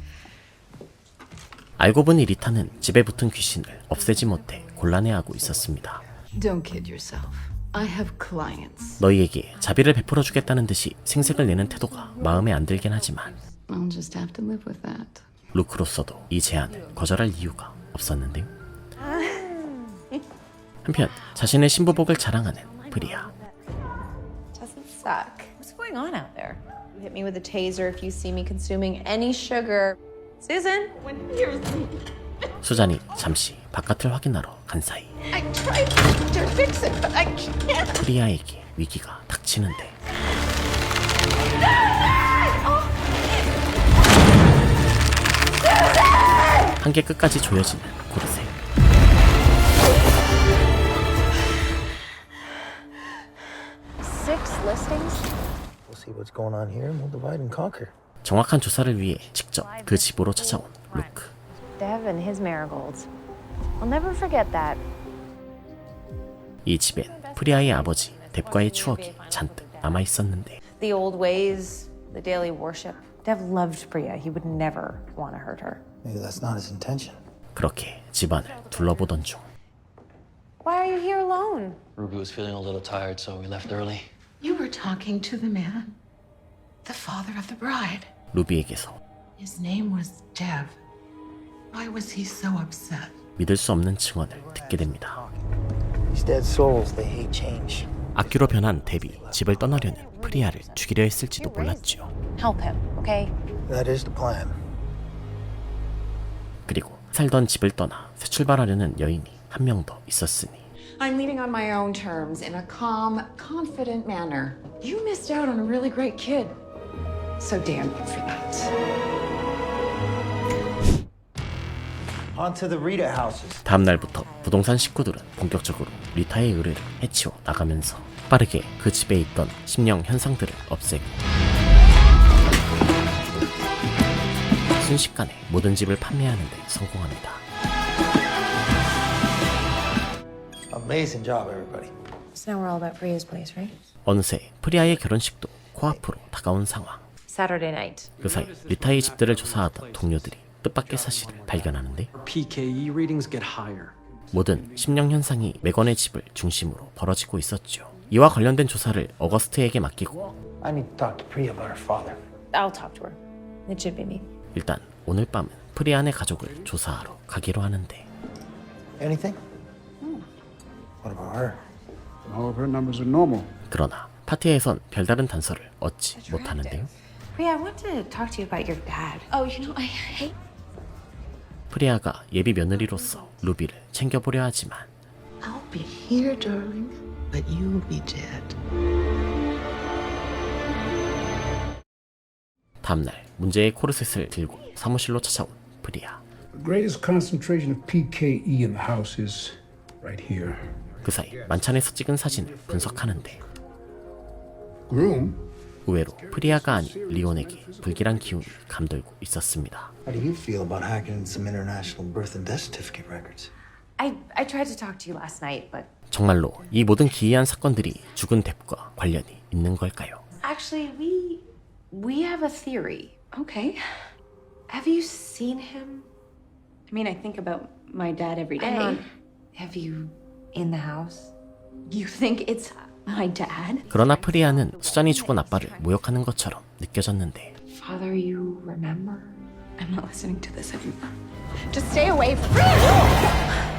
알고 보니 리타는 집에 붙은 귀신을 없애지 못해 곤란해하고 있었습니다. Don't kid yourself. I have clients. 너희에게 자비를 베풀어 주겠다는 듯이 생색을 내는 태도가 마음에 안 들긴 하지만 I'll just have to live with that. 루크로서도 이 제안을 거절할 이유가 없었는데요. 한편 자신의 신부복을 자랑하는 프리아. Doesn't suck. What's going on out there? You hit me with a taser if you see me consuming any sugar. Susan? 수잔이 잠시 바깥을 확인하러 간 사이 I tried to fix it, but I can't. 프리아에게 위기가 닥치는데 한계 끝까지 조여지는 고르쇠. Six listings? We'll see what's going on here and we'll divide and conquer. 정확한 조사를 위해 직접 그 집으로 찾아온 루크. Dev and his marigolds. I'll never forget that. 이 집엔 프리아의 아버지 뎁과의 추억이 잔뜩 남아 있었는데 The old ways, the daily worship. Dev loved Priya. He would never want to hurt her. Maybe that's not his intention. 그렇게 집안을 둘러보던 중 Why are you here alone? Ruby was feeling a little tired, so we left early. You were talking to the man, the father of the bride. 루비에게서 His name was Dev. Why was he so upset? 믿을 수 없는 증언을 듣게 됩니다. These dead souls, they hate change. 악귀로 변한 데비 집을 떠나려는 프리아를 죽이려 했을지도 몰랐죠. Help him, okay? That is the plan. 그리고 살던 집을 떠나 새 출발하려는 여인이 한 명 더 있었으니 I'm leaving on my own terms in a calm, confident manner. You missed out on a really great kid. So damn you for that. On to the Rita houses. 다음 날부터 부동산 식구들은 본격적으로 리타의 의뢰를 해치워 나가면서 빠르게 그 집에 있던 심령 현상들을 없애고 순식간에 모든 집을 판매하는 데 성공합니다. Amazing job, everybody. So now we're all about Priya's place, right? 어느새 프리아의 결혼식도 코앞으로 다가온 상황. Saturday night. 그 사이 리타의 집들을 조사하던 동료들이 뜻밖의 사실을 발견하는데 PKE readings get higher. 모든 심령 현상이 메건의 집을 중심으로 벌어지고 있었죠. 이와 관련된 조사를 어거스트에게 맡기고 I need to talk to Priya about her father. I'll talk to her. It should be me. 일단 오늘 밤은 프리안의 가족을 조사하러 가기로 하는데 Anything? What about her? All of her numbers are normal. 그러나 파티에선 별다른 단서를 얻지 못하는데요. Priya, I want to talk to you about your dad. Oh, you know, I hate. 프리아가 예비 며느리로서 루비를 챙겨보려 하지만 I'll be here, darling, but you'll be dead. 다음날 문제의 코르셋을 들고 사무실로 찾아온 프리아. The greatest concentration of PKE in the house is right here. 그 사이 만찬에서 찍은 사진을 분석하는데 Groom? 의외로 프리아가 아닌 리온에게 불길한 기운이 감돌고 있었습니다. How do you feel about hacking into some international birth and death certificate records? I tried to talk to you last night, but 정말로 이 모든 기이한 사건들이 죽은 뎁과 관련이 있는 걸까요? actually we have a theory. Okay. Have you seen him? I mean, I think about my dad every day. Have you in the house? You think it's my dad? 그러나 프리아는 수잔이 죽은 아빠를 모욕하는 것처럼 느껴졌는데 Father, you remember? I'm not listening to this anymore. Just stay away from me.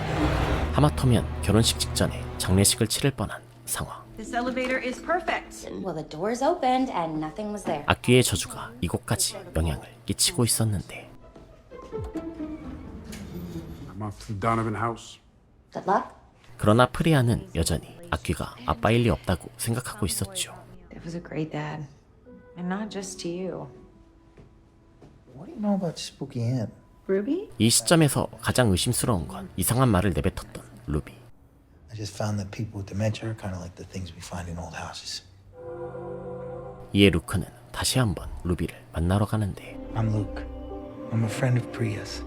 하마터면 결혼식 직전에 장례식을 치를 뻔한 상황. This elevator is perfect. Well, the doors opened and nothing was there. 악귀의 저주가 이곳까지 영향을 끼치고 있었는데 I'm off to the Donovan house. Good luck. 그러나 프리아는 여전히 악귀가 아빠일 리 없다고 생각하고 있었죠. It was a great dad. And not just to you. What do you know about Spooky Aunt? Ruby? 이 시점에서 가장 의심스러운 건 이상한 말을 내뱉었던 루비. I just found that people with dementia are kind of like the things we find in old houses. 이에 루크는 다시 한번 루비를 만나러 가는데 I'm Luke. I'm a friend of Priya's.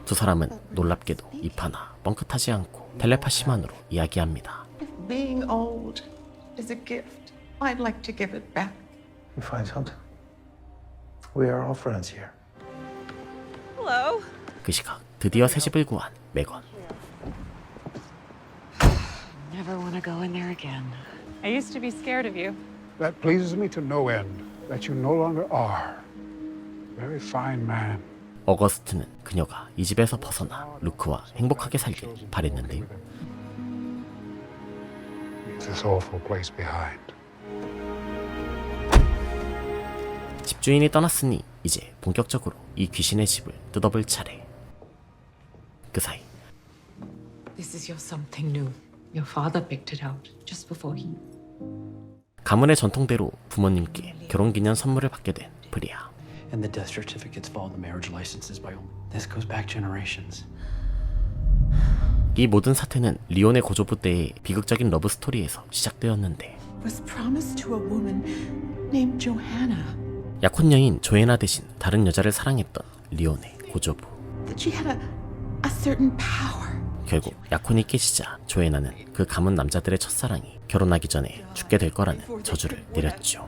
두 사람은 놀랍게도 입 하나 뻥끗하지 않고 텔레파시만으로 이야기합니다. If being old is a gift, I'd like to give it back. You find something? We are all friends here. Hello. 그 시각 드디어 새 집을 구한 메건. Never want to go in there again. I used to be scared of you. That pleases me to no end, that you no longer are. Very fine man. 어거스트는 그녀가 이 집에서 벗어나 루크와 행복하게 살길 바랬는데요. Leave this awful place behind. 집주인이 떠났으니 이제 본격적으로 이 귀신의 집을 뜯어볼 차례. 그 사이 This is your something new. Your father picked it out just before he. 가문의 전통대로 부모님께 결혼기념 선물을 받게 된 프리아. And the death certificates follow the marriage licenses by all. This goes back generations. 이 모든 사태는 리온의 고조부 때의 비극적인 러브 스토리에서 시작되었는데 Was promised to a woman named Johanna. 약혼 여인 조애나 대신 다른 여자를 사랑했던 리온의 고조부. That she had a certain power. 결국 약혼이 깨지자 조애나는 그 가문 남자들의 첫사랑이 결혼하기 전에 죽게 될 거라는 저주를 내렸죠.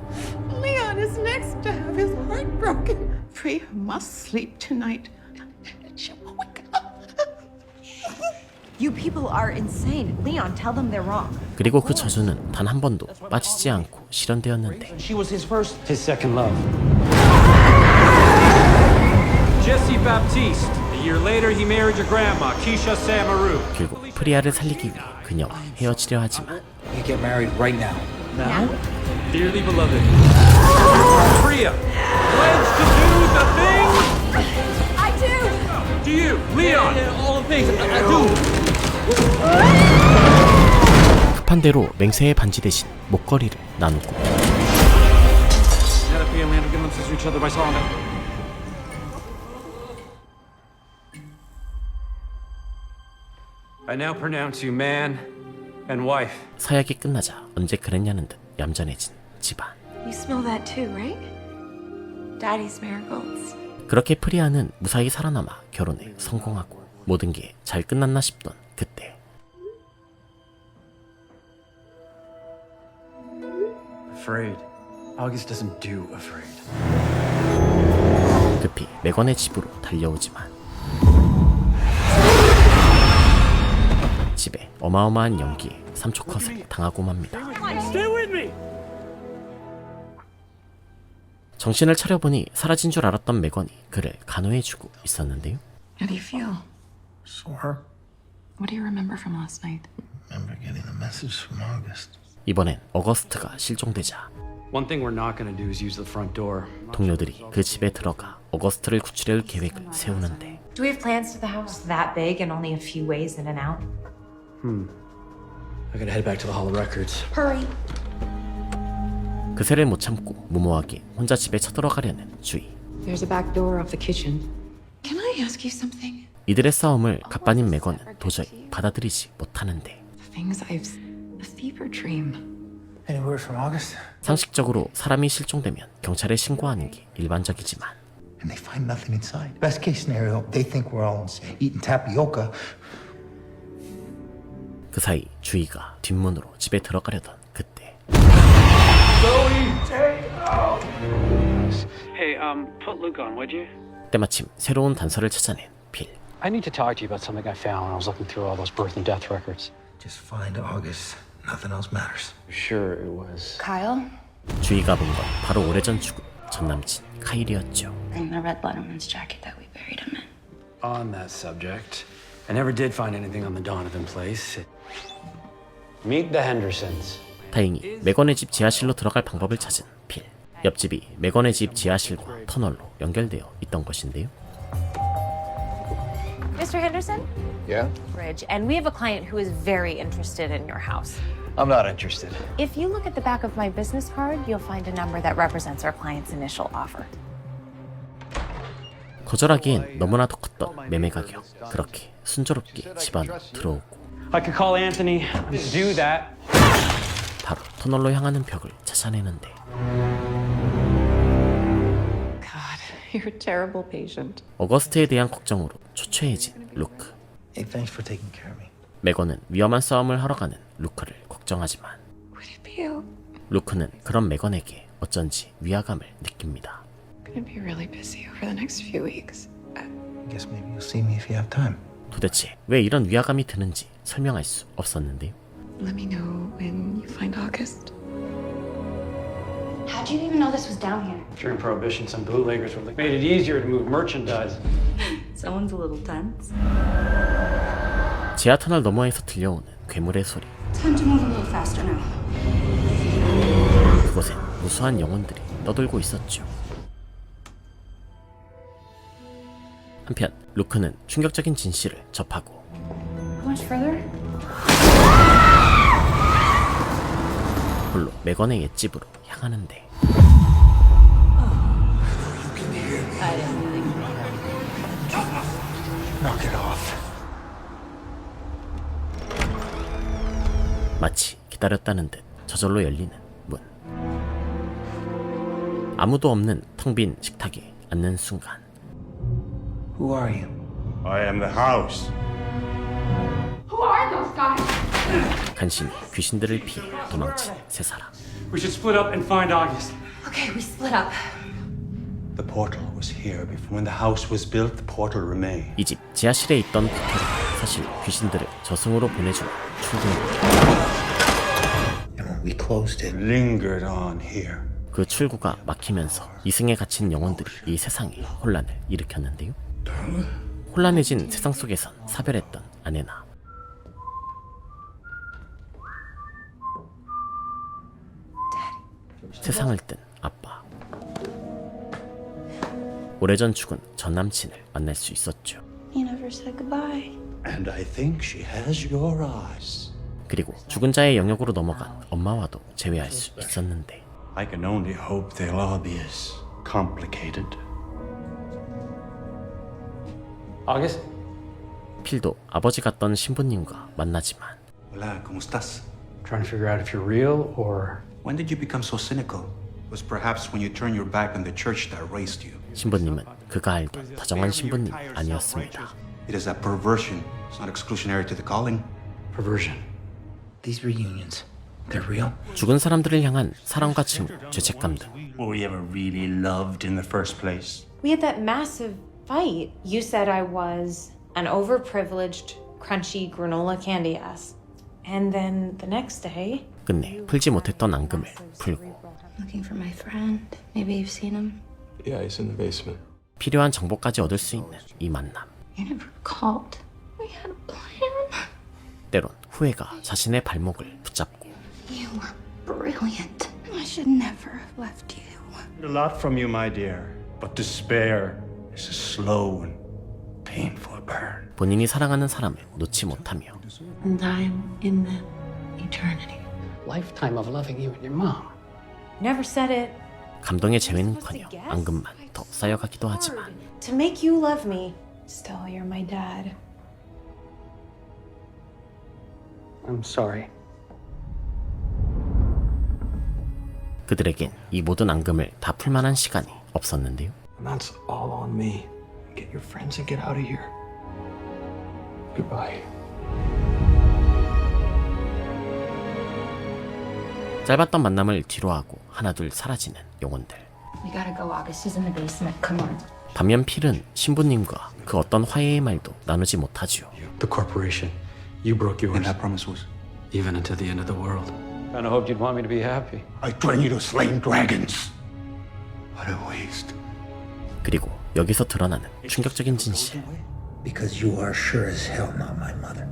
Leon is next to have his heart broken. Priya must sleep tonight. She won't wake up. You people are insane. Leon, tell them they're wrong. 그리고 그 저주는 단 한 번도 빠지지 않고 실현되었는데 She was his first. His second love. Jesse Baptiste. A year later, he married your grandma, Keisha Samaru. 결국 프리아를 살리기 위해 그녀와 헤어지려 하지만 You get married right now. Now? Dearly beloved. Priya, pledge to do the thing. I do. Do you, Leon? All the things I do. 급한 대로 맹세의 반지 대신 목걸이를 나누고 Now the family had given themselves to each other by Solomon. I now pronounce you man and wife. 사약이 끝나자 언제 그랬냐는 듯 얌전해진 집안. You smell that too, right? Daddy's marigolds. 그렇게 프리아는 무사히 살아남아 결혼에 성공하고 모든 게 잘 끝났나 싶던 그때 Afraid. August doesn't do afraid. 급히 메건의 집으로 달려오지만 집에 어마어마한 연기에 3초 컷을 당하고 맙니다. 정신을 차려보니 사라진 줄 알았던 메건이 그를 간호해주고 있었는데요. How do you feel? Sore. What do you remember from last night? Remember getting the message from August. 이번엔 어거스트가 실종되자 One thing we're not gonna do is use the front door. 동료들이 그 집에 들어가 어거스트를 구출할 계획을 세우는데 Do we have plans to the house that big and only a few ways in and out? I gotta head back to the Hall of Records. Hurry. 그새를 못 참고 무모하게 혼자 집에 쳐들어가려는 주희. There's a back door off the kitchen. Can I ask you something? 이들의 싸움을 갑반인 메건은 도저히 받아들이지 못하는데 Things I've... A fever dream. Any word from August? 상식적으로 사람이 실종되면 경찰에 신고하는 게 일반적이지만 And they find nothing inside. Best case scenario, they think we're all eating tapioca. 그 사이 주희가 뒷문으로 집에 들어가려던 그때 Hey, put Luke on, would you? 때마침 새로운 단서를 찾아낸 빌. I need to talk to you about something I found when I was looking through all those birth and death records. Just find August. Nothing else matters. Sure, it was. Kyle? 주희가 본 건 바로 오래전 죽은 전 남친 카일이었죠. And the red Letterman's jacket that we buried him in. On that subject, I never did find anything on the Donovan place. Meet the Hendersons. 다행히 메건의 집 지하실로 들어갈 방법을 찾은 빌. 옆집이 메건의 집 지하실과 터널로 연결되어 있던 것인데요. Mr. Henderson? Yeah? Bridge, and we have a client who is very interested in your house. I'm not interested. If you look at the back of my business card, you'll find a number that represents our client's initial offer. 거절하기엔 너무나도 컸던 매매 가격. 그렇게 순조롭게 집 안으로 들어오고 I could call Anthony, do that. 바로 터널로 향하는 벽을 찾아내는데 God, you're a terrible patient. 어거스트에 대한 걱정으로 초췌해진 루크. Hey, thanks for taking care of me. 메건은 위험한 싸움을 하러 가는 루크를 걱정하지만 Would it be you? 루크는 그런 메건에게 어쩐지 위화감을 느낍니다. I'm gonna be really busy over the next few weeks. I guess maybe you'll see me if you have time. 도대체 왜 이런 위화감이 드는지 설명할 수 없었는데요. Let me know when you find August. How'd you even know this was down here? During Prohibition, some bootleggers were made it easier to move merchandise. Someone's a little tense. 지하 터널 너머에서 들려오는 괴물의 소리. Time to move a little faster now. 그곳엔 무수한 영혼들이 떠돌고 있었죠. 한편 루크는 충격적인 진실을 접하고 How much further? 홀로 메건의 옛집으로 향하는데 Knock it off. 마치 기다렸다는 듯 저절로 열리는 문. 아무도 없는 텅 빈 식탁에 앉는 순간 Who are you? I am the house. Who are those guys? 간신히 귀신들을 피해 도망친 세 사람. We should split up and find August. Okay, we split up. The portal was here before. When the house was built, the portal remained. 이 집 지하실에 있던 포털은 사실 귀신들을 저승으로 보내주는 출구입니다. And when we closed it, Lingered on here. 그 출구가 막히면서 이승에 갇힌 영혼들이 이 세상에 혼란을 일으켰는데요. 혼란해진 세상 속에선 사별했던 아내나 세상을 뜬 아빠, 오래전 죽은 전 남친을 만날 수 있었죠. You never said goodbye. And I think she has your eyes. 그리고 죽은 자의 영역으로 넘어간 엄마와도 재회할 수 있었는데 I can only hope they'll all be as complicated. August? 필도 아버지 같던 신부님과 만나지만 Hola, ¿cómo estás? Trying to figure out if you're real or... When did you become so cynical? It was perhaps when you turned your back on the church that raised you. 신부님은 그가 알던 다정한 신부님이 아니었습니다. It is a perversion. It's not exclusionary to the calling. Perversion. these reunions, they're real? 죽은 사람들을 향한 사랑과 증오, 죄책감 등 Were we ever really loved in the first place? We had that massive fight. You said I was an overprivileged, crunchy granola candy ass. And then the next day... 끝내 풀지 못했던 앙금을 풀고 Looking for my friend. Maybe you've seen him. Yeah, he's in the basement. 필요한 정보까지 얻을 수 있는 이 만남. You never called. We had a plan. 때론 후회가 자신의 발목을 붙잡고 You were brilliant. I should never have left you. A lot from you, my dear. But despair is a slow and painful burn. 본인이 사랑하는 사람을 놓지 못하며 And I'm in the eternity. Lifetime of loving you and your mom. Never said it. 감동의 재회는커녕 앙금만 더 쌓여가기도 하지만 To make you love me. Still, you're my dad. I'm sorry. 그들에겐 이 모든 앙금을 다 풀만한 시간이 없었는데요. And that's all on me. Get your friends and get out of here. Goodbye. 짧았던 만남을 뒤로하고 하나둘 사라지는 영혼들. We gotta go. August is in the basement. Come on. 반면 필은 신부님과 그 어떤 화해의 말도 나누지 못하지요. The corporation. You broke yours. And that promise was? Even until the end of the world. Kinda hoped you'd want me to be happy. I train you to slay dragons. What a waste. 그리고 여기서 드러나는 충격적인 진실. Because you are sure as hell not my mother.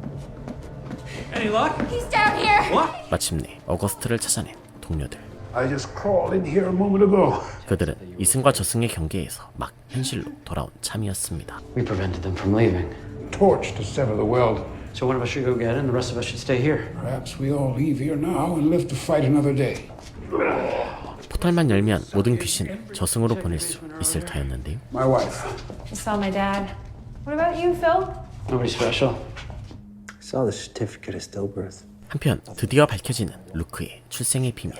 Any luck? He's down here. What? 마침내 어거스트를 찾아낸 동료들. I just crawled in here a moment ago. 그들은 이승과 저승의 경계에서 막 현실로 돌아온 참이었습니다. We prevented them from leaving. Torch to sever the weld. So one of us should go get it and the rest of us should stay here. Perhaps we all leave here now and live to fight another day. 포탈만 열면 모든 귀신을 저승으로 보낼 수 있을 터였는데요. My wife. I saw my dad. What about you, Phil? Nobody special. I saw the certificate of stillbirth. 한편 드디어 밝혀지는 루크의 출생의 비밀.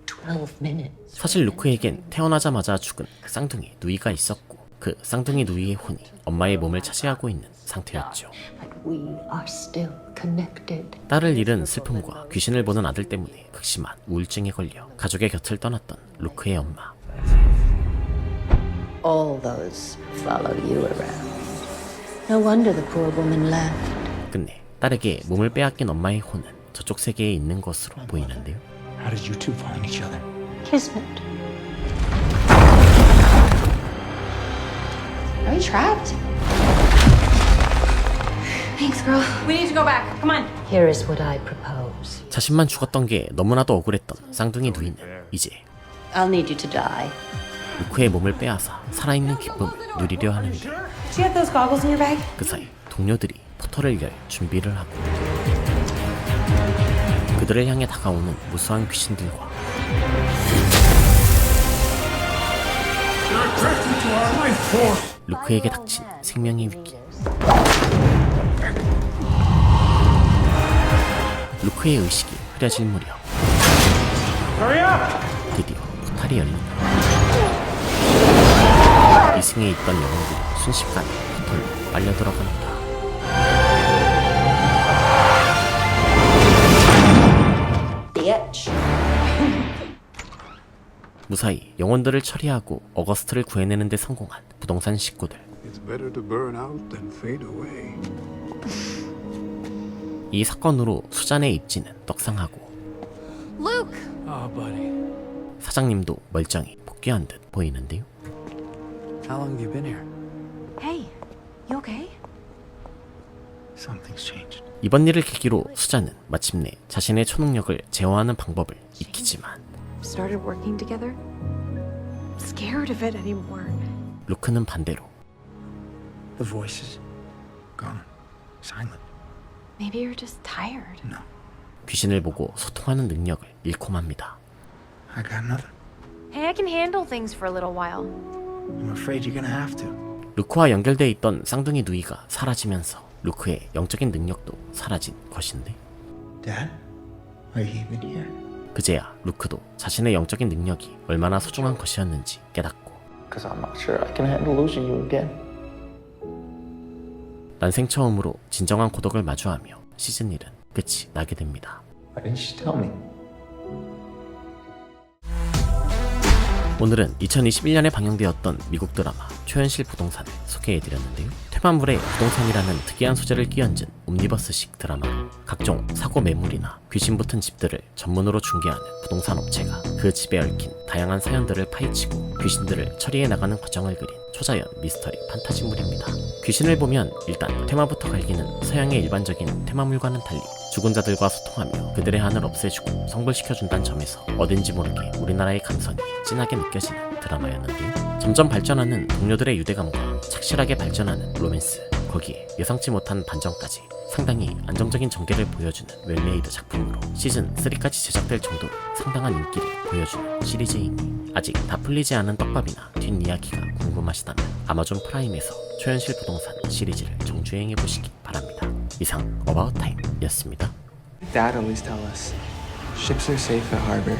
12 minutes. 사실 루크에겐 태어나자마자 죽은 쌍둥이 누이가 있었고 그 쌍둥이 누이의 혼이 엄마의 몸을 차지하고 있는 상태였죠. But we are still connected. 딸을 잃은 슬픔과 귀신을 보는 아들 때문에 극심한 우울증에 걸려 가족의 곁을 떠났던 루크의 엄마. All those follow you around. No wonder the poor woman left. 끝내 딸에게 몸을 빼앗긴 엄마의 혼은 저쪽 세계에 있는 것으로 보이는데요. How did you two find each other? Kismet. Are we trapped? Thanks, girl. We need to go back. Come on. Here is what I propose. 자신만 죽었던 게 너무나도 억울했던 쌍둥이 누이는 이제 I'll need you to die. 루크의 몸을 빼앗아 살아있는 기쁨을 누리려 하는데 Do you have those goggles in your bag? 그 사이 동료들이 포털을 열 준비를 하고 그들을 향해 다가오는 무수한 귀신들과 루크에게 닥친 생명의 위기. 루크의 의식이 흐려질 무렵 드디어 포탈이 열린다. 이승에 있던 영웅들이 순식간에 포털로 빨려 들어갑니다. Bitch. 무사히 영혼들을 처리하고 어거스트를 구해내는 데 성공한 부동산 식구들. It's better to burn out than fade away. 이 사건으로 수잔의 입지는 떡상하고 Luke. Oh, buddy. 사장님도 멀쩡히 복귀한 듯 보이는데요. How long have you been here? Hey, you okay? Something's changed. 이번 일을 계기로 수잔은 마침내 자신의 초능력을 제어하는 방법을 익히지만 Started working together. I'm scared of it anymore. 루크는 반대로 The voices gone. Silent. Maybe you're just tired. No. 귀신을 보고 소통하는 능력을 잃고 맙니다. I got nothing. Hey, I can handle things for a little while. I'm afraid you're gonna have to. 루크와 연결돼 있던 쌍둥이 누이가 사라지면서 루크의 영적인 능력도 사라진 것인데 Dad? Are you even here? 그제야 루크도 자신의 영적인 능력이 얼마나 소중한 것이었는지 깨닫고 Because I'm not sure I can handle losing you again. 난생 처음으로 진정한 고독을 마주하며 시즌 1은 끝이 나게 됩니다. Why didn't you tell me? 오늘은 2021년에 방영되었던 미국 드라마 초현실 부동산을 소개해드렸는데요. 퇴마물에 부동산이라는 특이한 소재를 끼얹은 옴니버스식 드라마로 각종 사고 매물이나 귀신 붙은 집들을 전문으로 중개하는 부동산 업체가 그 집에 얽힌 다양한 사연들을 파헤치고 귀신들을 처리해 나가는 과정을 그린 초자연 미스터리 판타지물입니다. 귀신을 보면 일단 퇴마부터 갈기는 서양의 일반적인 퇴마물과는 달리 죽은 자들과 소통하며 그들의 한을 없애주고 성불시켜준다는 점에서 어딘지 모르게 우리나라의 감성이 진하게 느껴지는 드라마였는데요. 점점 발전하는 동료들의 유대감과 착실하게 발전하는 로맨스, 거기에 예상치 못한 반전까지 상당히 안정적인 전개를 보여주는 웰메이드 작품으로 시즌3까지 제작될 정도로 상당한 인기를 보여주는 시리즈이니 아직 다 풀리지 않은 떡밥이나 뒷이야기가 궁금하시다면 아마존 프라임에서 초현실 부동산 시리즈를 정주행해보시기 바랍니다. 이상 어바웃타임이었습니다. Dad always tell us ships are safe at harbor.